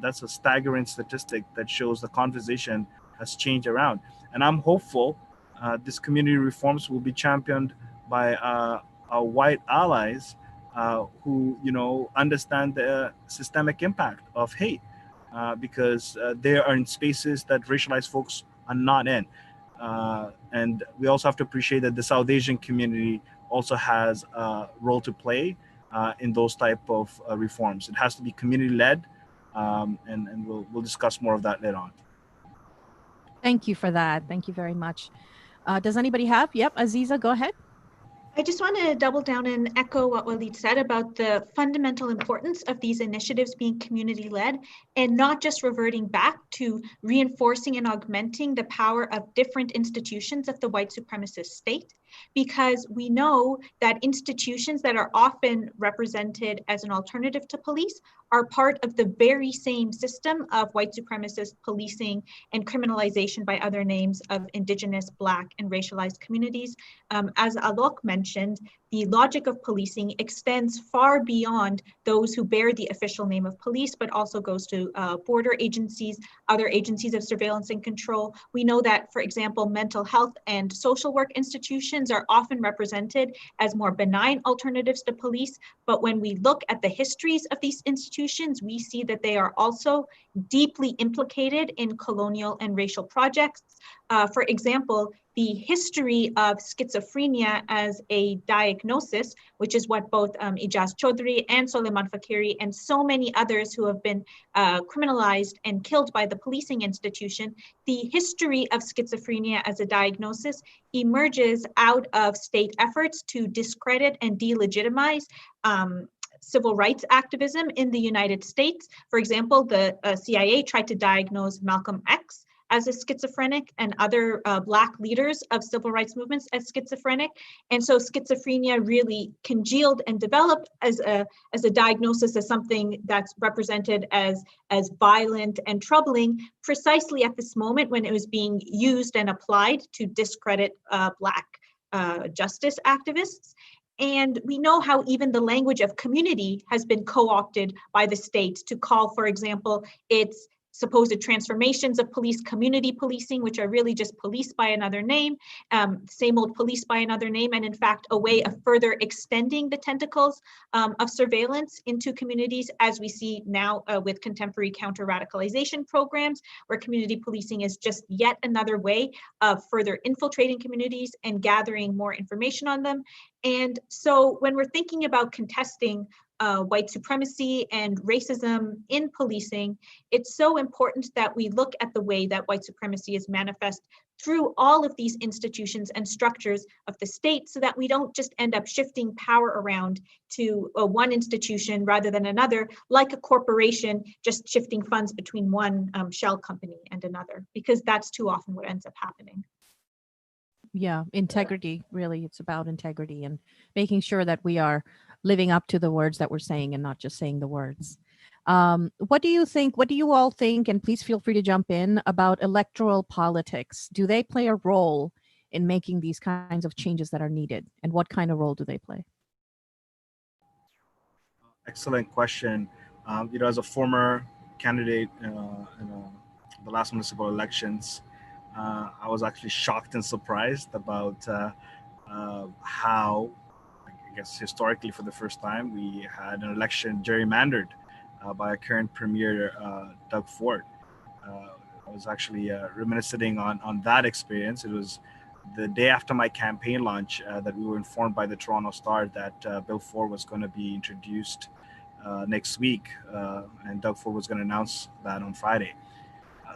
That's a staggering statistic that shows the conversation has changed around. And I'm hopeful this community reforms will be championed by our white allies who, understand the systemic impact of hate, because they are in spaces that racialized folks are not in. And we also have to appreciate that the South Asian community also has a role to play in those type of reforms. It has to be community-led, and we'll discuss more of that later on. Thank you for that. Thank you very much. Does anybody have? Yep, Aziza, go ahead. I just want to double down and echo what Walid said about the fundamental importance of these initiatives being community-led and not just reverting back to reinforcing and augmenting the power of different institutions of the white supremacist state, because we know that institutions that are often represented as an alternative to police are part of the very same system of white supremacist policing and criminalization by other names of Indigenous, Black, and racialized communities. As Alok mentioned, the logic of policing extends far beyond those who bear the official name of police, but also goes to border agencies, other agencies of surveillance and control. We know that, for example, mental health and social work institutions are often represented as more benign alternatives to police, but when we look at the histories of these institutions, we see that they are also deeply implicated in colonial and racial projects. For example, the history of schizophrenia as a diagnosis, which is what both Ijaz Chaudhry and Soleiman Fakiri and so many others who have been criminalized and killed by the policing institution, the history of schizophrenia as a diagnosis emerges out of state efforts to discredit and delegitimize civil rights activism in the United States. For example, the CIA tried to diagnose Malcolm X as a schizophrenic and other Black leaders of civil rights movements as schizophrenic. And so schizophrenia really congealed and developed as a diagnosis, as something that's represented as violent and troubling, precisely at this moment when it was being used and applied to discredit Black justice activists. And we know how even the language of community has been co-opted by the state to call, for example, its supposed transformations of police, community policing, which are really just police by another name, same old police by another name, and in fact, a way of further extending the tentacles of surveillance into communities, as we see now with contemporary counter-radicalization programs, where community policing is just yet another way of further infiltrating communities and gathering more information on them. And so when we're thinking about contesting white supremacy and racism in policing, it's so important that we look at the way that white supremacy is manifest through all of these institutions and structures of the state, so that we don't just end up shifting power around to one institution rather than another, like a corporation just shifting funds between one shell company and another, because that's too often what ends up happening. Yeah, integrity, really. It's about integrity and making sure that we are living up to the words that we're saying and not just saying the words. What do you think? What do you all think? And please feel free to jump in about electoral politics. Do they play a role in making these kinds of changes that are needed? And what kind of role do they play? Excellent question. As a former candidate in the last municipal elections, I was actually shocked and surprised about how, I guess, historically for the first time, we had an election gerrymandered by a current premier, Doug Ford. I was actually reminiscing on that experience. It was the day after my campaign launch that we were informed by the Toronto Star that Bill 4 was going to be introduced next week, and Doug Ford was going to announce that on Friday.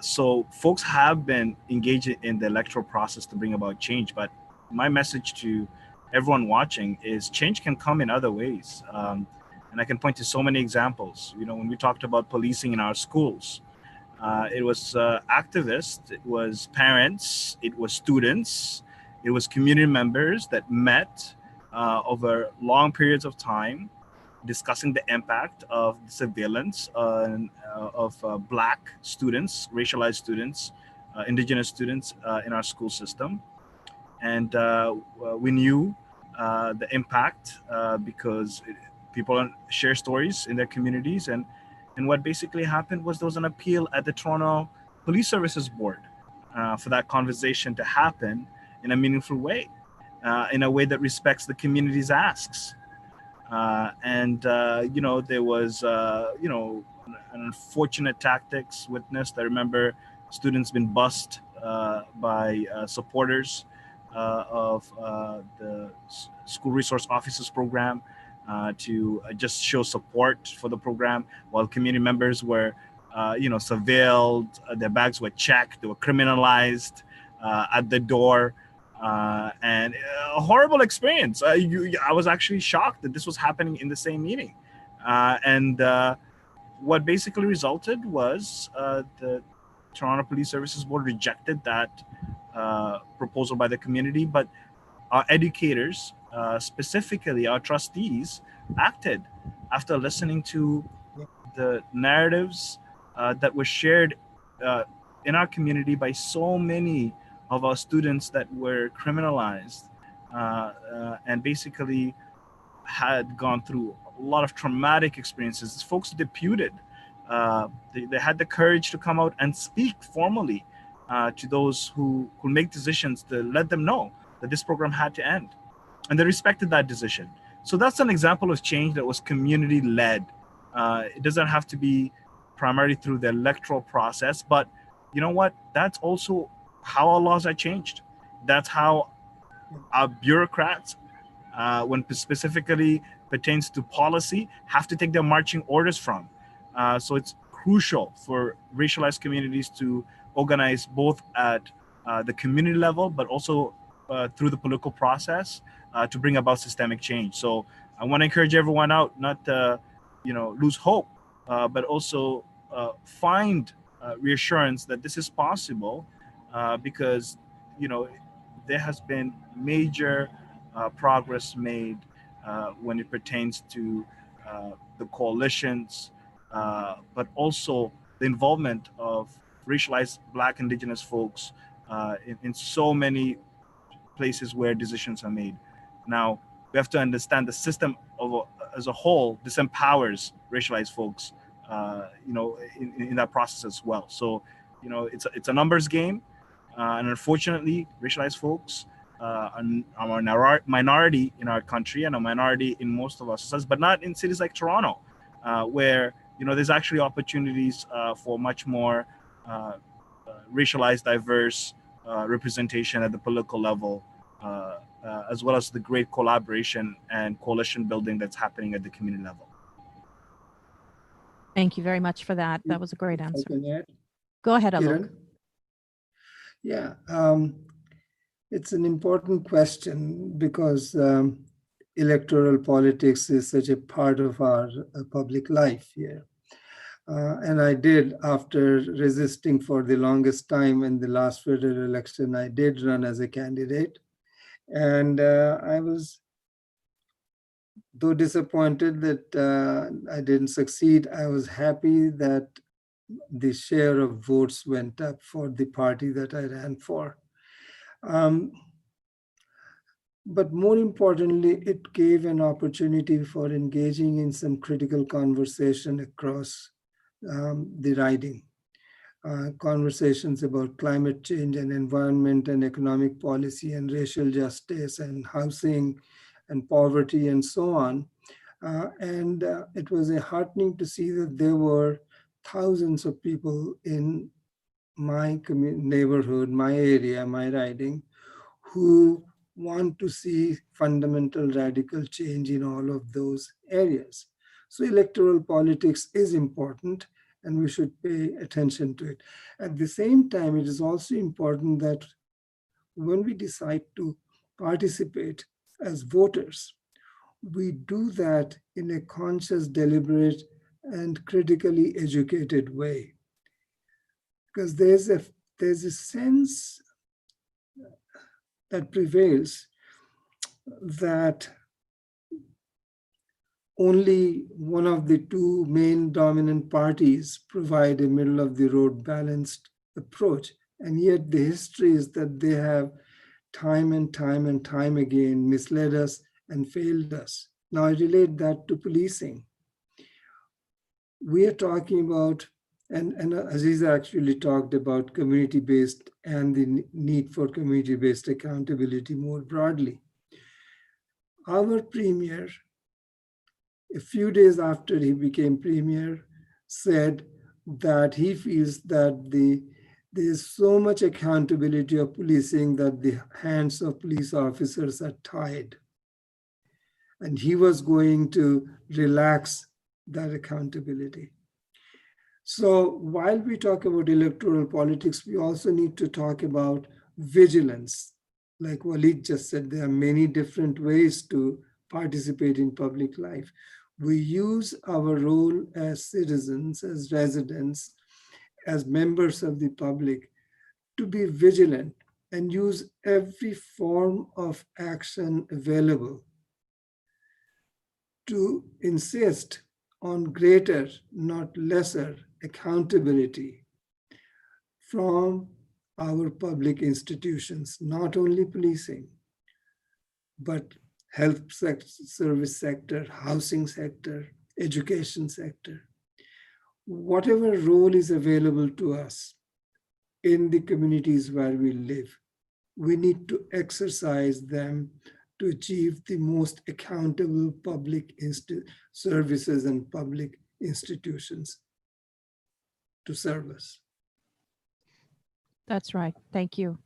So folks have been engaged in the electoral process to bring about change, but my message to everyone watching is change can come in other ways. And I can point to so many examples. When we talked about policing in our schools, it was activists, it was parents, it was students, it was community members that met over long periods of time, discussing the impact of surveillance of Black students, racialized students, Indigenous students in our school system. And we knew the impact because people share stories in their communities. And what basically happened was there was an appeal at the Toronto Police Services Board for that conversation to happen in a meaningful way, in a way that respects the community's asks. There was, an unfortunate tactics witnessed. I remember students been bussed by supporters of the School Resource Officers Program to just show support for the program, while community members were, surveilled, their bags were checked, they were criminalized at the door. And a horrible experience. I was actually shocked that this was happening in the same meeting. What basically resulted was the Toronto Police Services Board rejected that proposal by the community, but our educators, specifically our trustees, acted after listening to the narratives that were shared in our community by so many of our students that were criminalized and basically had gone through a lot of traumatic experiences. These folks deputed. They had the courage to come out and speak formally to those who make decisions to let them know that this program had to end. And they respected that decision. So that's an example of change that was community-led. It doesn't have to be primarily through the electoral process, but you know what? That's also how our laws are changed. That's how our bureaucrats, when specifically pertains to policy, have to take their marching orders from. So it's crucial for racialized communities to organize both at the community level, but also through the political process to bring about systemic change. So I want to encourage everyone out not to, lose hope, but also find reassurance that this is possible because, there has been major progress made when it pertains to the coalitions, but also the involvement of racialized Black Indigenous folks in so many places where decisions are made. Now, we have to understand the system as a whole disempowers racialized folks, in that process as well. So, it's a numbers game, and unfortunately, racialized folks are a minority in our country and a minority in most of our societies, but not in cities like Toronto, where there's actually opportunities for much more racialized, diverse representation at the political level, as well as the great collaboration and coalition building that's happening at the community level. Thank you very much for that. That was a great answer. I can add, Go ahead, Alok. Kiran? Yeah, it's an important question because electoral politics is such a part of our public life here. And I did, after resisting for the longest time in the last federal election, I did run as a candidate. And I was, though disappointed that I didn't succeed, I was happy that the share of votes went up for the party that I ran for. But more importantly, it gave an opportunity for engaging in some critical conversation across the riding. Conversations about climate change and environment and economic policy and racial justice and housing and poverty and so on. And it was heartening to see that there were thousands of people in my neighborhood, my area, my riding, who want to see fundamental radical change in all of those areas. So electoral politics is important and we should pay attention to it. At the same time, it is also important that when we decide to participate as voters, we do that in a conscious, deliberate, and critically educated way. Because there's a sense that prevails that only one of the two main dominant parties provide a middle of the road balanced approach. And yet the history is that they have time and time again misled us and failed us. Now I relate that to policing. We are talking about, and Aziza actually talked about community-based and the need for community-based accountability more broadly. Our premier, a few days after he became premier, said that he feels that there's so much accountability of policing that the hands of police officers are tied. And he was going to relax that accountability. So while we talk about electoral politics, we also need to talk about vigilance. Like Walid just said, there are many different ways to participate in public life. We use our role as citizens, as residents, as members of the public to be vigilant and use every form of action available to insist on greater, not lesser, accountability from our public institutions, not only policing, but health service sector, housing sector, education sector. Whatever role is available to us in the communities where we live, we need to exercise them to achieve the most accountable public services and public institutions to serve us. That's right. Thank you.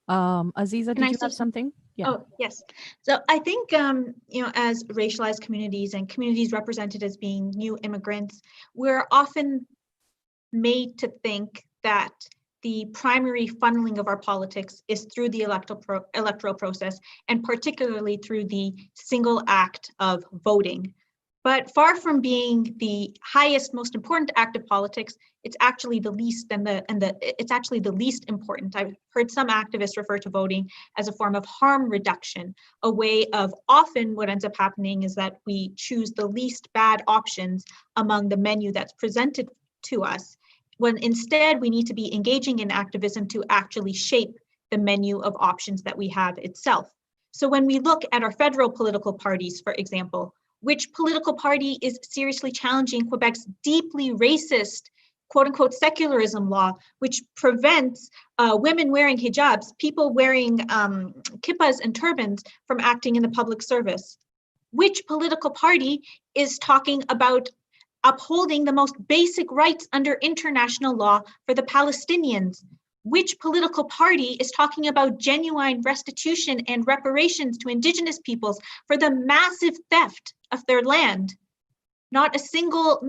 Aziza, did you have something? Yeah. Oh, yes. So I think, as racialized communities and communities represented as being new immigrants, we're often made to think that the primary funneling of our politics is through the electoral process, and particularly through the single act of voting. But far from being the highest, most important act of politics, it's actually the least it's actually the least important. I've heard some activists refer to voting as a form of harm reduction, a way of often what ends up happening is that we choose the least bad options among the menu that's presented to us, when instead we need to be engaging in activism to actually shape the menu of options that we have itself. So when we look at our federal political parties, for example, which political party is seriously challenging Quebec's deeply racist, quote unquote, secularism law, which prevents women wearing hijabs, people wearing kippas and turbans from acting in the public service? Which political party is talking about upholding the most basic rights under international law for the Palestinians? Which political party is talking about genuine restitution and reparations to Indigenous peoples for the massive theft of their land? Not a single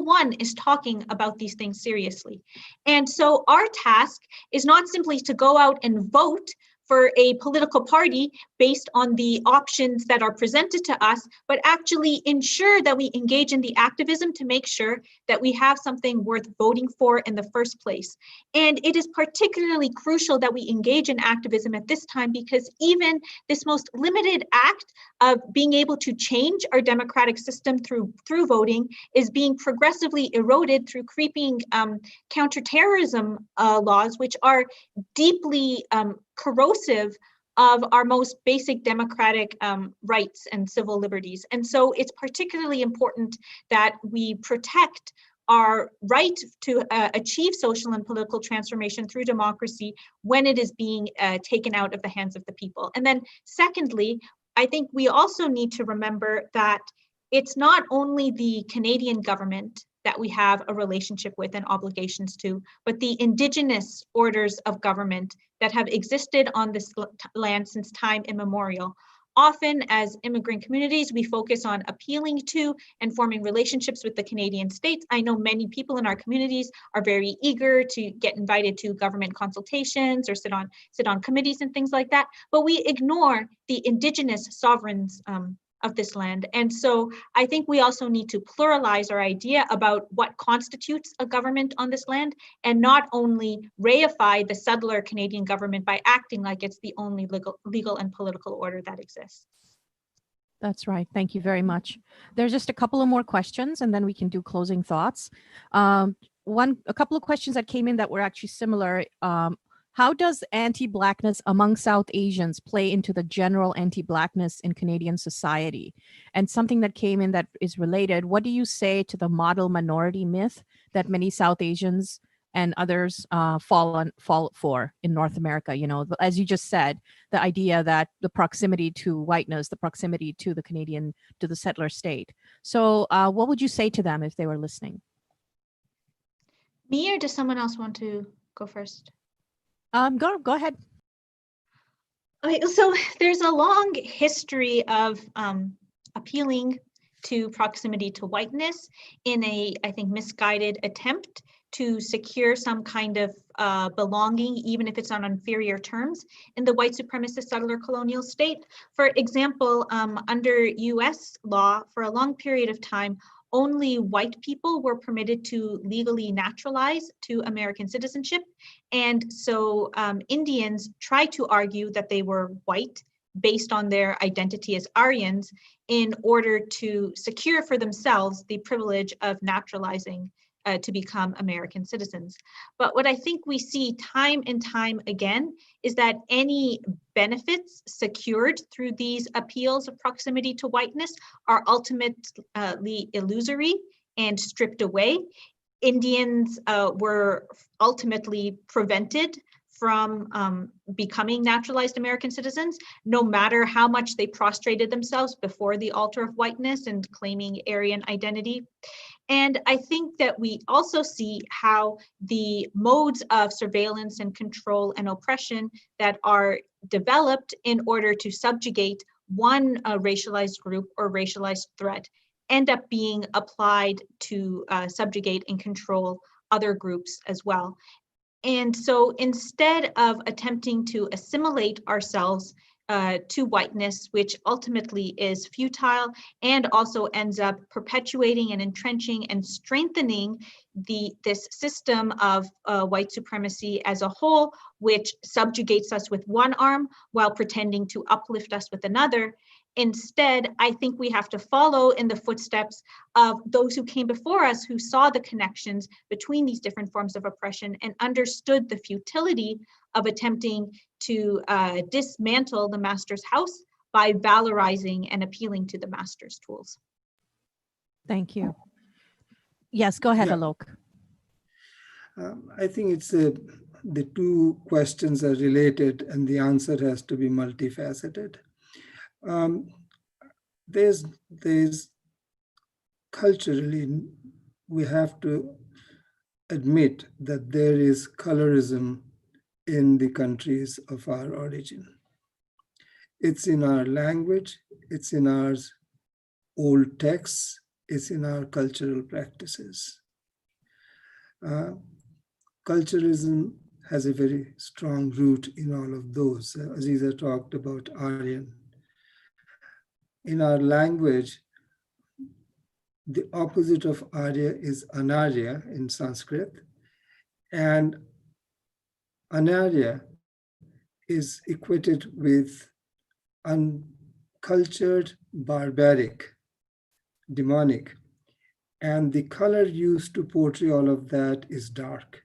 one is talking about these things seriously. And so our task is not simply to go out and vote, for a political party based on the options that are presented to us, but actually ensure that we engage in the activism to make sure that we have something worth voting for in the first place. And it is particularly crucial that we engage in activism at this time, because even this most limited act of being able to change our democratic system through voting is being progressively eroded through creeping counterterrorism laws, which are deeply corrosive of our most basic democratic rights and civil liberties. And so it's particularly important that we protect our right to achieve social and political transformation through democracy when it is being taken out of the hands of the people. And then secondly, I think we also need to remember that it's not only the Canadian government that we have a relationship with and obligations to, but the Indigenous orders of government that have existed on this land since time immemorial. Often as immigrant communities, we focus on appealing to and forming relationships with the Canadian states. I know many people in our communities are very eager to get invited to government consultations or sit on committees and things like that, but we ignore the Indigenous sovereigns of this land. And so I think we also need to pluralize our idea about what constitutes a government on this land, and not only reify the settler Canadian government by acting like it's the only legal and political order that exists. That's right. Thank you very much. There's just a couple of more questions and then we can do closing thoughts. A couple of questions that came in that were actually similar. How does anti-Blackness among South Asians play into the general anti-Blackness in Canadian society? And something that came in that is related, what do you say to the model minority myth that many South Asians and others fall for in North America? You know, as you just said, the idea that the proximity to whiteness, the proximity to the settler state. So what would you say to them if they were listening? Me, or does someone else want to go first? Go ahead. Okay, so there's a long history of appealing to proximity to whiteness in a, I think, misguided attempt to secure some kind of belonging, even if it's on inferior terms, in the white supremacist settler colonial state. For example, under US law, for a long period of time, only white people were permitted to legally naturalize to American citizenship. And so Indians tried to argue that they were white based on their identity as Aryans in order to secure for themselves the privilege of naturalizing to become American citizens. But what I think we see time and time again is that any benefits secured through these appeals of proximity to whiteness are ultimately illusory and stripped away. Indians were ultimately prevented from becoming naturalized American citizens, no matter how much they prostrated themselves before the altar of whiteness and claiming Aryan identity. And I think that we also see how the modes of surveillance and control and oppression that are developed in order to subjugate one racialized group or racialized threat end up being applied to subjugate and control other groups as well. And so instead of attempting to assimilate ourselves to whiteness, which ultimately is futile and also ends up perpetuating and entrenching and strengthening this system of white supremacy as a whole, which subjugates us with one arm while pretending to uplift us with another. Instead, I think we have to follow in the footsteps of those who came before us, who saw the connections between these different forms of oppression and understood the futility of attempting to dismantle the master's house by valorizing and appealing to the master's tools. Thank you. Yes, go ahead, Yeah. Alok. I think it's the two questions are related and the answer has to be multifaceted. There's culturally, we have to admit that there is colorism in the countries of our origin. It's in our language, it's in our old texts, it's in our cultural practices. Culturalism has a very strong root in all of those. Aziza talked about Aryan. In our language, the opposite of Arya is Anarya in Sanskrit, and Anarya is equated with uncultured, barbaric, demonic, and the color used to portray all of that is dark.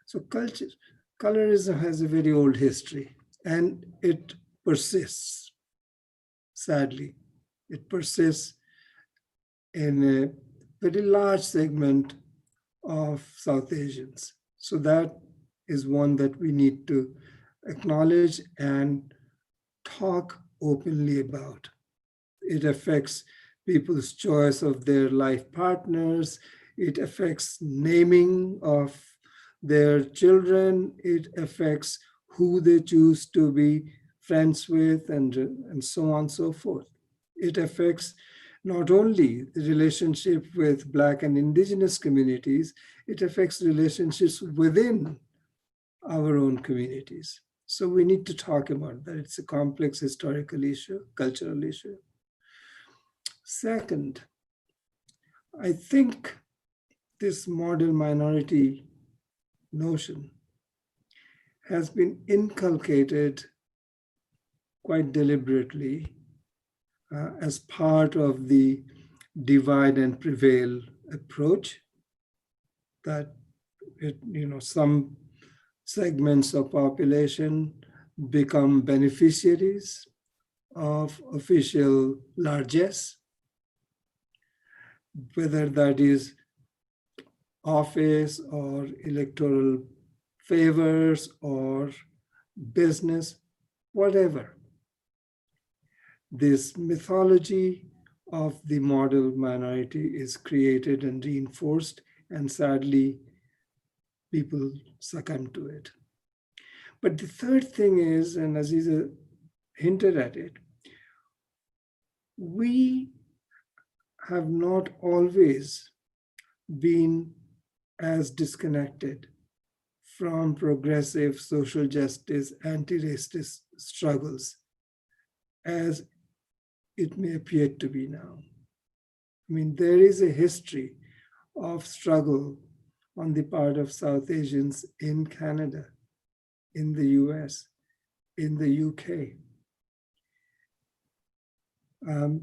So colorism has a very old history, and it persists. Sadly, it persists in a very large segment of South Asians. So that is one that we need to acknowledge and talk openly about. It affects people's choice of their life partners. It affects naming of their children. It affects who they choose to be friends with, and so on and so forth. It affects not only the relationship with Black and Indigenous communities, it affects relationships within our own communities. So we need to talk about that. It's a complex historical issue, cultural issue. Second, I think this model minority notion has been inculcated quite deliberately as part of the divide and prevail approach, that some segments of population become beneficiaries of official largesse, whether that is office or electoral favors or business, whatever. This mythology of the model minority is created and reinforced, and sadly, people succumb to it. But the third thing is, and Aziza hinted at it, we have not always been as disconnected from progressive social justice, anti-racist struggles as it may appear to be now. I mean, there is a history of struggle on the part of South Asians in Canada, in the US, in the UK,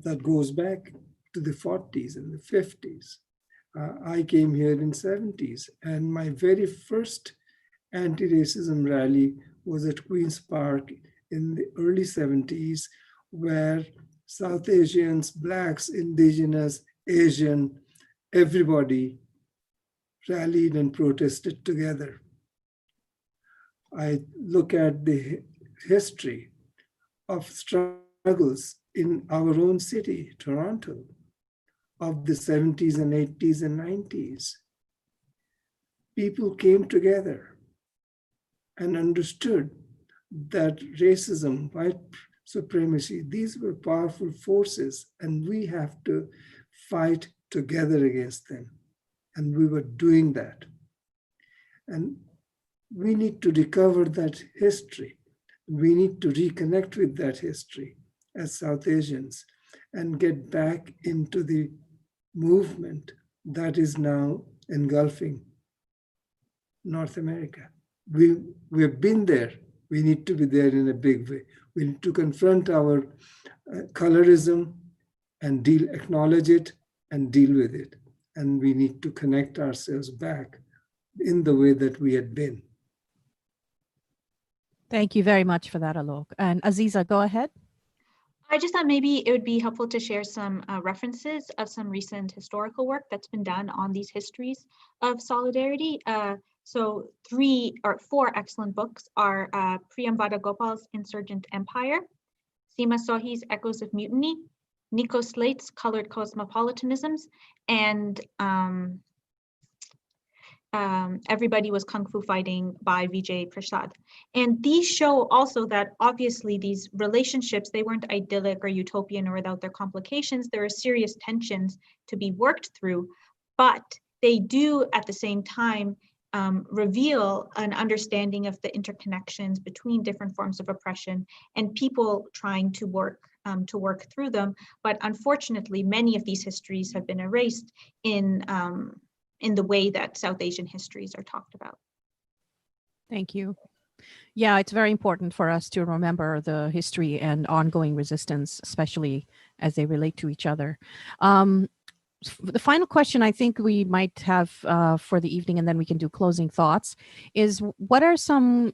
that goes back to the 40s and the 50s. I came here in 70s, and my very first anti-racism rally was at Queen's Park in the early 70s, where South Asians, Blacks, Indigenous, Asian, everybody rallied and protested together. I look at the history of struggles in our own city, Toronto, of the 70s and 80s and 90s. People came together and understood that racism, white supremacy, these were powerful forces, and we have to fight together against them. And we were doing that. And we need to recover that history. We need to reconnect with that history as South Asians and get back into the movement that is now engulfing North America. We've been there. We need to be there in a big way. We need to confront our colorism and acknowledge it and deal with it. And we need to connect ourselves back in the way that we had been. Thank you very much for that, Alok. And Aziza, go ahead. I just thought maybe it would be helpful to share some references of some recent historical work that's been done on these histories of solidarity. So 3 or 4 excellent books are Priyamvada Gopal's Insurgent Empire, Seema Sohi's Echoes of Mutiny, Nico Slate's Colored Cosmopolitanisms, and Everybody Was Kung Fu Fighting by Vijay Prasad. And these show also that obviously these relationships, they weren't idyllic or utopian or without their complications. There are serious tensions to be worked through, but they do at the same time reveal an understanding of the interconnections between different forms of oppression and people trying to work through them. But unfortunately, many of these histories have been erased in the way that South Asian histories are talked about. Thank you. Yeah, it's very important for us to remember the history and ongoing resistance, especially as they relate to each other. The final question I think we might have for the evening, and then we can do closing thoughts, is what are some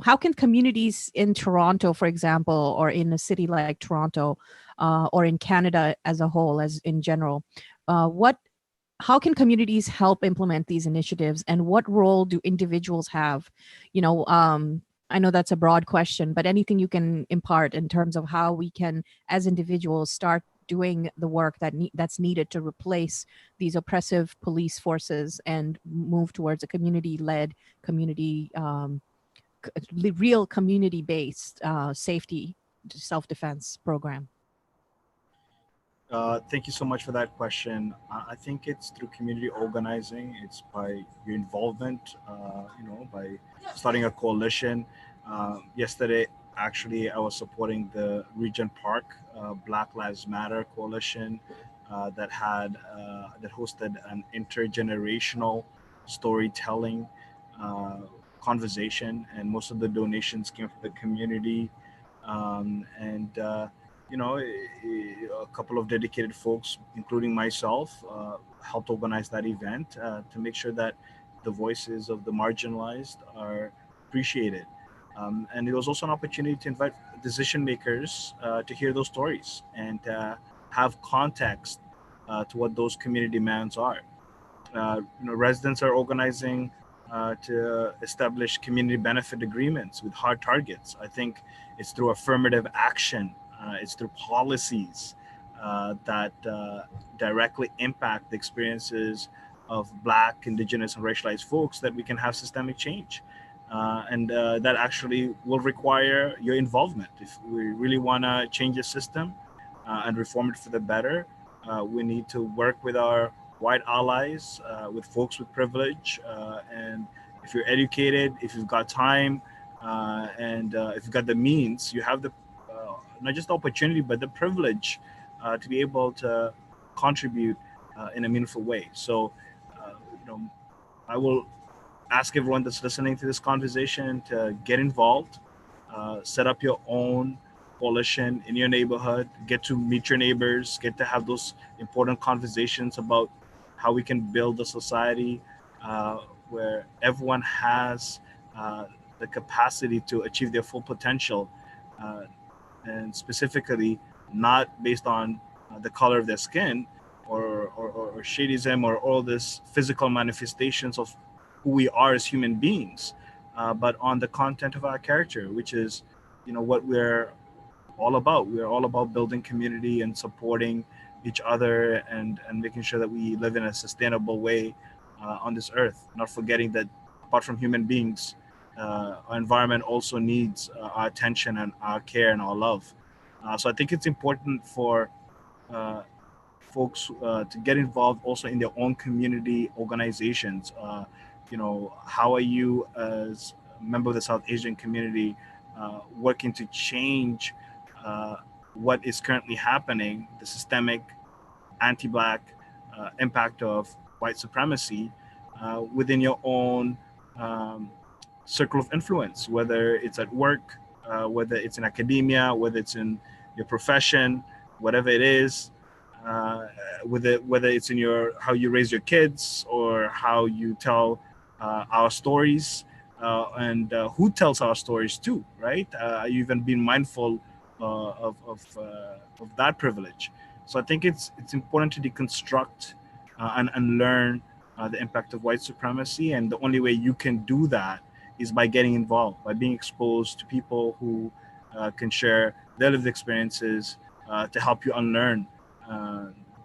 how can communities in Toronto, for example, or in a city like Toronto, or in Canada as a whole, as in general, how can communities help implement these initiatives, and what role do individuals have? I know that's a broad question, but anything you can impart in terms of how we can, as individuals, start doing the work that's needed to replace these oppressive police forces and move towards a community-led, real community-based safety, self-defense program. Thank you so much for that question. I think it's through community organizing. It's by your involvement, by starting a coalition. Yesterday, actually, I was supporting the Regent Park Black Lives Matter coalition that hosted an intergenerational storytelling conversation, and most of the donations came from the community. A couple of dedicated folks, including myself, helped organize that event to make sure that the voices of the marginalized are appreciated. And it was also an opportunity to invite decision makers to hear those stories and have context to what those community demands are. Residents are organizing to establish community benefit agreements with hard targets. I think it's through affirmative action. It's through policies that directly impact the experiences of Black, Indigenous, and racialized folks that we can have systemic change. And that actually will require your involvement. If we really want to change the system and reform it for the better, we need to work with our white allies, with folks with privilege. And if you're educated, if you've got time, and if you've got the means, you have the not just the opportunity, but the privilege to be able to contribute in a meaningful way. So, I will ask everyone that's listening to this conversation to get involved, set up your own coalition in your neighborhood, get to meet your neighbors, get to have those important conversations about how we can build a society where everyone has the capacity to achieve their full potential, and specifically not based on the color of their skin or shadism or all this physical manifestations of who we are as human beings, but on the content of our character, which is, what we're all about. We're all about building community and supporting each other and making sure that we live in a sustainable way on this earth, not forgetting that apart from human beings, our environment also needs our attention and our care and our love. So I think it's important for folks to get involved also in their own community organizations. How are you, as a member of the South Asian community, working to change what is currently happening, the systemic anti-Black impact of white supremacy within your own circle of influence, whether it's at work, whether it's in academia, whether it's in your profession, whatever it is, whether it's in how you raise your kids or how you tell our stories, and who tells our stories too, right? You even being mindful of that privilege. So I think it's important to deconstruct and learn the impact of white supremacy, and the only way you can do that is by getting involved, by being exposed to people who can share their lived experiences to help you unlearn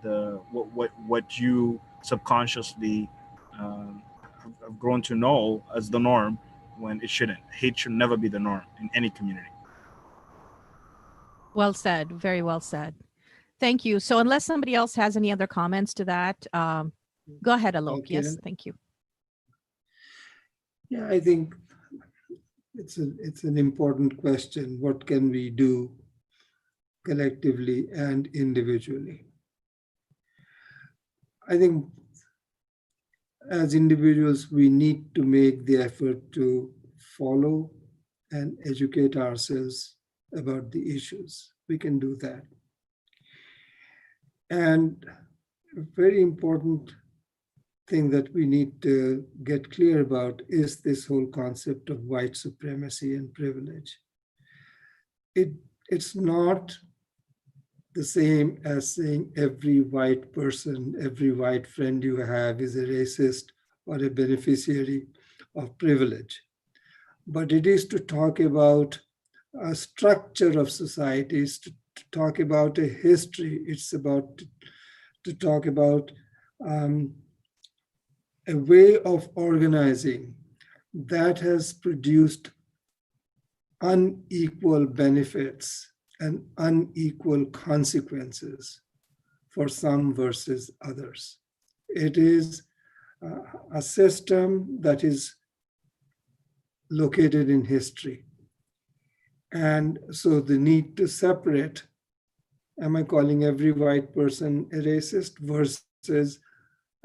what you subconsciously have grown to know as the norm, when it shouldn't. Hate should never be the norm in any community. Well said. Very well said. Thank you. So unless somebody else has any other comments to that, go ahead, Alok. Yes, Kiran. thank you. Yeah, I think it's an important question. What can we do collectively and individually? I think as individuals, we need to make the effort to follow and educate ourselves about the issues. We can do that. And a very important thing that we need to get clear about is this whole concept of white supremacy and privilege. It's not the same as saying every white person, every white friend you have is a racist or a beneficiary of privilege. But it is to talk about a structure of societies, to talk about a history. It's about to talk about a way of organizing that has produced unequal benefits and unequal consequences for some versus others. It is a system that is located in history. And so the need to separate, am I calling every white person a racist versus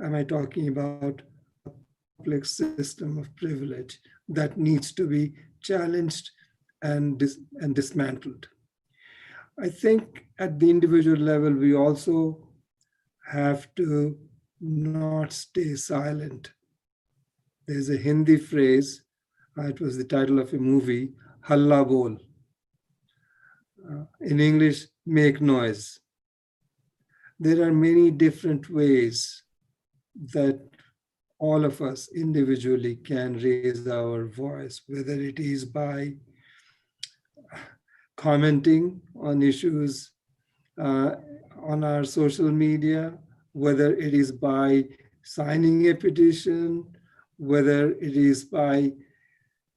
am I talking about a complex system of privilege that needs to be challenged and dismantled? I think at the individual level, we also have to not stay silent. There's a Hindi phrase, it was the title of a movie, Halla Bol. In English, make noise. There are many different ways that all of us individually can raise our voice, whether it is by commenting on issues on our social media, whether it is by signing a petition, whether it is by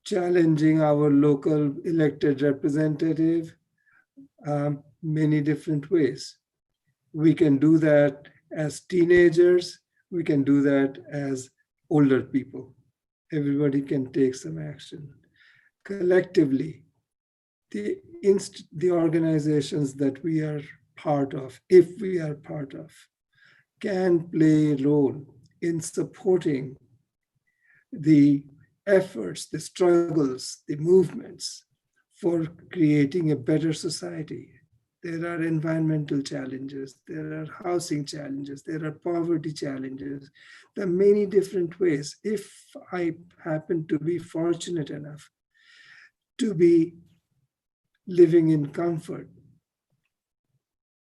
challenging our local elected representative, many different ways. We can do that as teenagers, we can do that as older people. Everybody can take some action. Collectively, the organizations that we are part of, if we are part of, can play a role in supporting the efforts, the struggles, the movements for creating a better society. There are environmental challenges, there are housing challenges, there are poverty challenges. There are many different ways. If I happen to be fortunate enough to be living in comfort,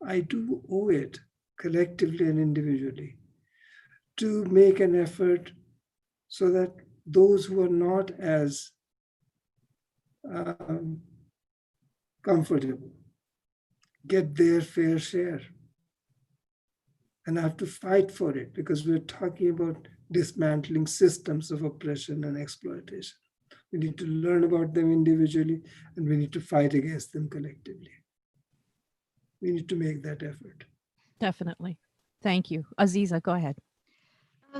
I do owe it collectively and individually to make an effort so that those who are not as comfortable get their fair share. And I have to fight for it because we're talking about dismantling systems of oppression and exploitation. We need to learn about them individually and we need to fight against them collectively. We need to make that effort. Definitely. Thank you. Aziza, go ahead.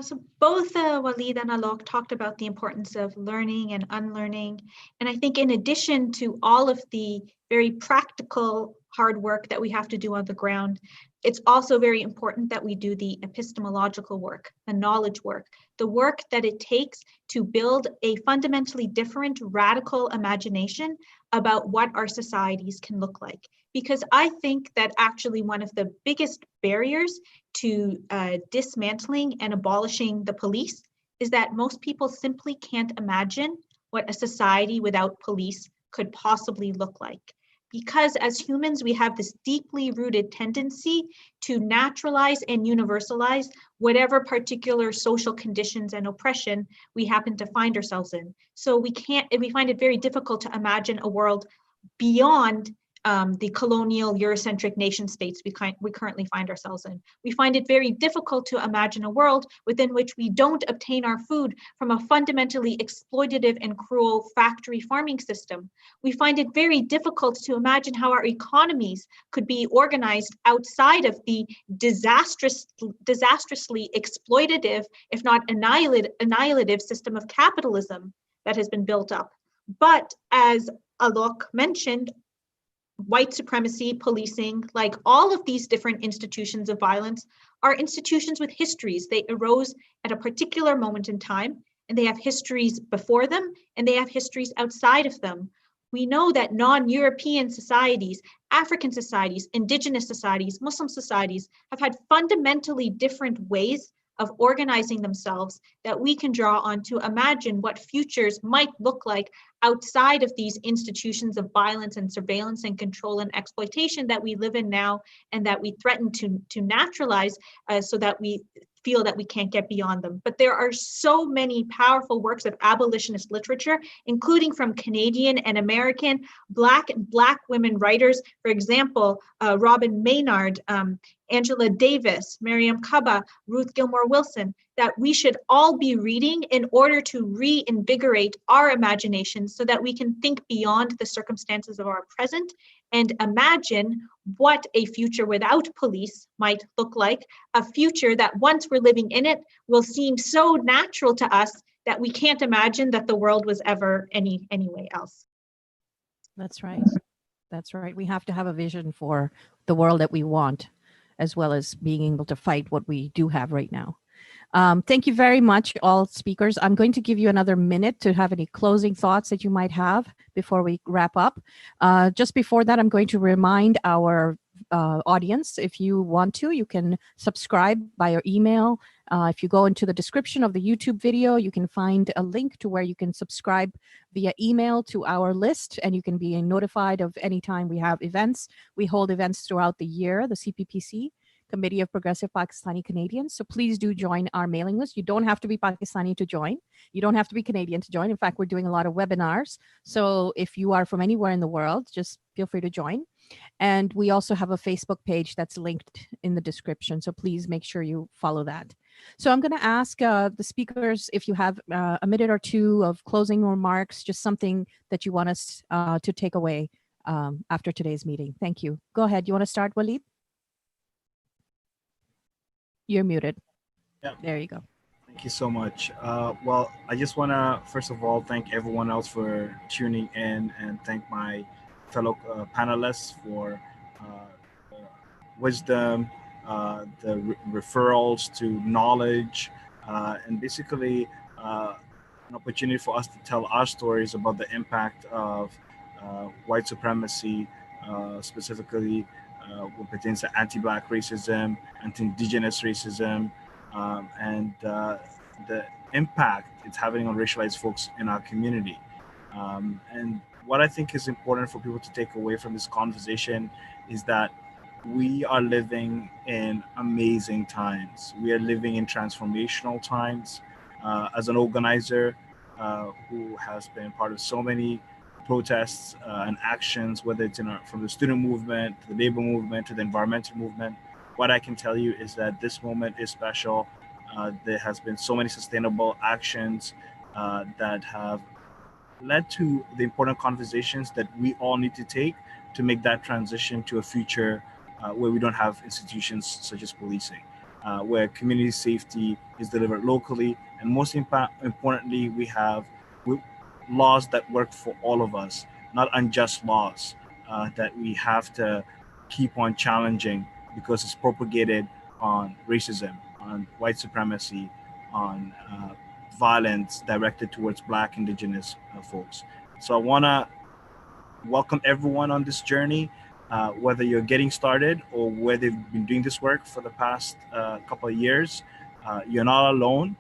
So both Waleed and Alok talked about the importance of learning and unlearning. And I think in addition to all of the very practical hard work that we have to do on the ground, it's also very important that we do the epistemological work, the knowledge work, the work that it takes to build a fundamentally different, radical imagination about what our societies can look like. Because I think that actually one of the biggest barriers to dismantling and abolishing the police is that most people simply can't imagine what a society without police could possibly look like. Because as humans, we have this deeply rooted tendency to naturalize and universalize whatever particular social conditions and oppression we happen to find ourselves in. So we find it very difficult to imagine a world beyond the colonial Eurocentric nation states we currently find ourselves in. We find it very difficult to imagine a world within which we don't obtain our food from a fundamentally exploitative and cruel factory farming system. We find it very difficult to imagine how our economies could be organized outside of the disastrously exploitative, if not annihilative system of capitalism that has been built up. But as Alok mentioned, white supremacy, policing, like all of these different institutions of violence, are institutions with histories. They arose at a particular moment in time, and they have histories before them, and they have histories outside of them. We know that non-European societies, African societies, indigenous societies, Muslim societies have had fundamentally different ways of organizing themselves that we can draw on to imagine what futures might look like outside of these institutions of violence and surveillance and control and exploitation that we live in now and that we threaten to naturalize so that we feel that we can't get beyond them. But there are so many powerful works of abolitionist literature, including from Canadian and American, Black and Black women writers. For example, Robin Maynard, Angela Davis, Miriam Kaba, Ruth Gilmore Wilson, that we should all be reading in order to reinvigorate our imaginations so that we can think beyond the circumstances of our present and imagine what a future without police might look like, a future that once we're living in it will seem so natural to us that we can't imagine that the world was ever any way else. That's right. That's right. We have to have a vision for the world that we want, as well as being able to fight what we do have right now. Thank you very much, all speakers. I'm going to give you another minute to have any closing thoughts that you might have before we wrap up. Just before that, I'm going to remind our audience, if you want to, you can subscribe by your email. If you go into the description of the YouTube video, you can find a link to where you can subscribe via email to our list, and you can be notified of any time we have events. We hold events throughout the year, the CPPC, Committee of Progressive Pakistani Canadians. So please do join our mailing list. You don't have to be Pakistani to join. You don't have to be Canadian to join. In fact, we're doing a lot of webinars. So if you are from anywhere in the world, just feel free to join. And we also have a Facebook page that's linked in the description. So please make sure you follow that. So I'm going to ask the speakers if you have a minute or two of closing remarks, just something that you want us to take away after today's meeting. Thank you. Go ahead. You want to start, Waleed? You're muted. Yeah. There you go. Thank you so much. Well, I just want to, first of all, thank everyone else for tuning in and thank my fellow panelists for wisdom, the referrals to knowledge, and basically an opportunity for us to tell our stories about the impact of white supremacy, specifically what pertains to anti-Black racism, anti-Indigenous racism, and the impact it's having on racialized folks in our community. And what I think is important for people to take away from this conversation is that we are living in amazing times. We are living in transformational times. As an organizer who has been part of so many protests and actions, whether it's from the student movement, to the labor movement, to the environmental movement, what I can tell you is that this moment is special. There has been so many sustainable actions that have led to the important conversations that we all need to take to make that transition to a future where we don't have institutions such as policing, where community safety is delivered locally, and most importantly, we have laws that work for all of us, not unjust laws that we have to keep on challenging because it's propagated on racism, on white supremacy, on violence directed towards Black, Indigenous folks. So I want to welcome everyone on this journey, whether you're getting started or whether they've been doing this work for the past couple of years. You're not alone,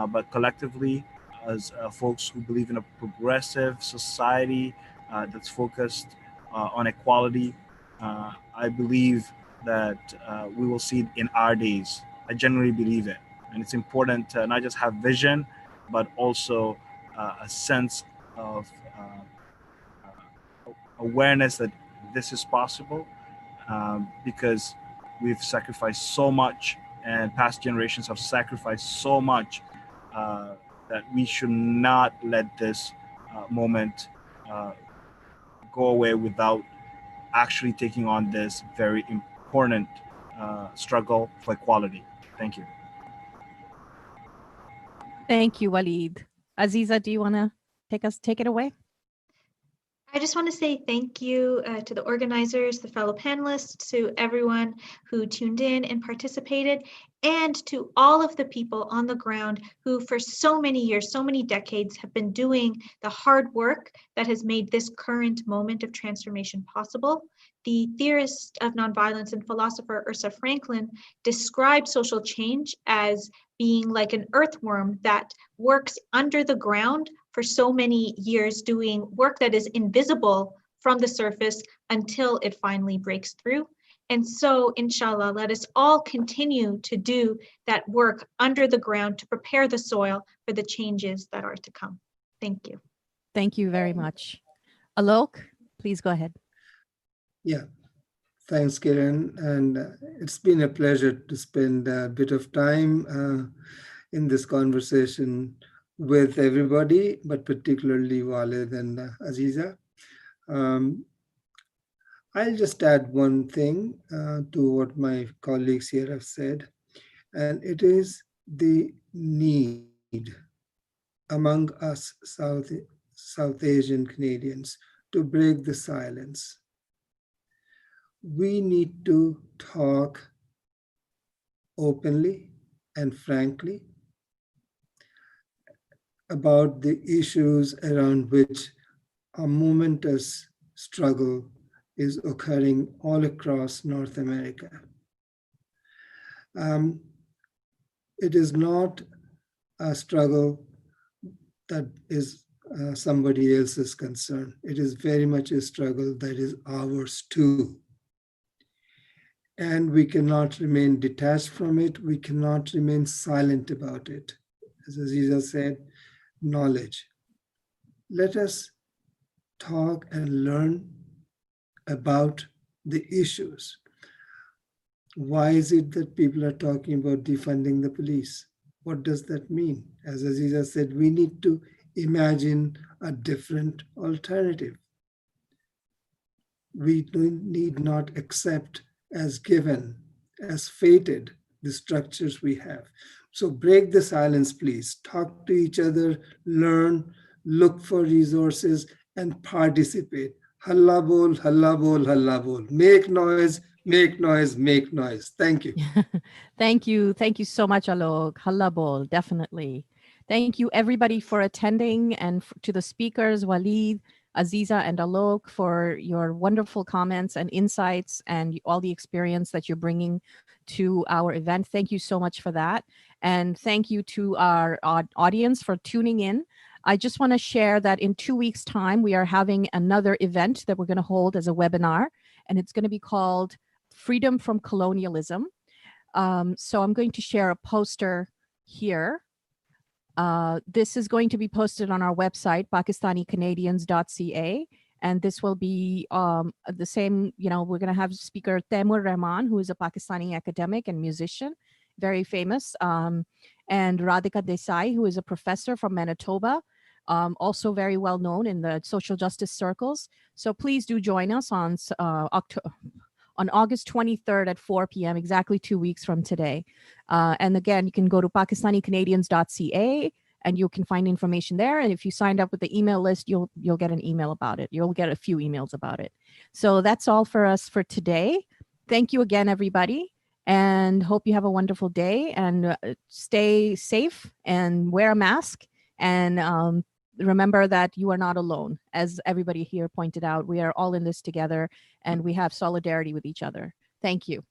but collectively, as folks who believe in a progressive society that's focused on equality, I believe that we will see it in our days. I genuinely believe it. And it's important to not just have vision, but also a sense of awareness that this is possible, because we've sacrificed so much and past generations have sacrificed so much that we should not let this moment go away without actually taking on this very important struggle for equality. Thank you. Thank you, Waleed. Aziza, do you want to take it away. I just want to say thank you to the organizers, the fellow panelists, to everyone who tuned in and participated, and to all of the people on the ground who for so many years, so many decades have been doing the hard work that has made this current moment of transformation possible. The theorist of nonviolence and philosopher Ursula Franklin described social change as being like an earthworm that works under the ground for so many years, doing work that is invisible from the surface until it finally breaks through. And so, inshallah, let us all continue to do that work under the ground to prepare the soil for the changes that are to come. Thank you. Thank you very much. Alok, please go ahead. Yeah, thanks, Kiran. And it's been a pleasure to spend a bit of time in this conversation with everybody, but particularly Walid and Aziza. I'll just add one thing to what my colleagues here have said, and it is the need among us South Asian Canadians to break the silence. We need to talk openly and frankly about the issues around which a momentous struggle is occurring all across North America. It is not a struggle that is somebody else's concern. It is very much a struggle that is ours too. And we cannot remain detached from it. We cannot remain silent about it. As Aziza said, knowledge. Let us talk and learn about the issues. Why is it that people are talking about defunding the police? What does that mean? As Aziza said, we need to imagine a different alternative. We need not accept as given, as fated, the structures we have. So break the silence, please. Talk to each other, learn, look for resources, and participate. Halla bol, halla bol, halla bol. Make noise, make noise, make noise. Thank you. Thank you. Thank you so much, Alok. Hallabol, definitely. Thank you, everybody, for attending, and to the speakers, Walid, Aziza, and Alok, for your wonderful comments and insights and all the experience that you're bringing to our event. Thank you so much for that. And thank you to our audience for tuning in. I just want to share that in 2 weeks' time, we are having another event that we're going to hold as a webinar, and it's going to be called Freedom from Colonialism. So I'm going to share a poster here. This is going to be posted on our website, pakistanicanadians.ca. And this will be the same, we're going to have speaker Taimur Rahman, who is a Pakistani academic and musician, very famous, and Radhika Desai, who is a professor from Manitoba, also very well known in the social justice circles. So please do join us on August 23rd at 4 p.m., exactly 2 weeks from today. And again, you can go to pakistanicanadians.ca and you can find information there. And if you signed up with the email list, you'll get an email about it. You'll get a few emails about it. So that's all for us for today. Thank you again, everybody, and hope you have a wonderful day, and stay safe and wear a mask. And remember that you are not alone. As everybody here pointed out, we are all in this together, and we have solidarity with each other. Thank you.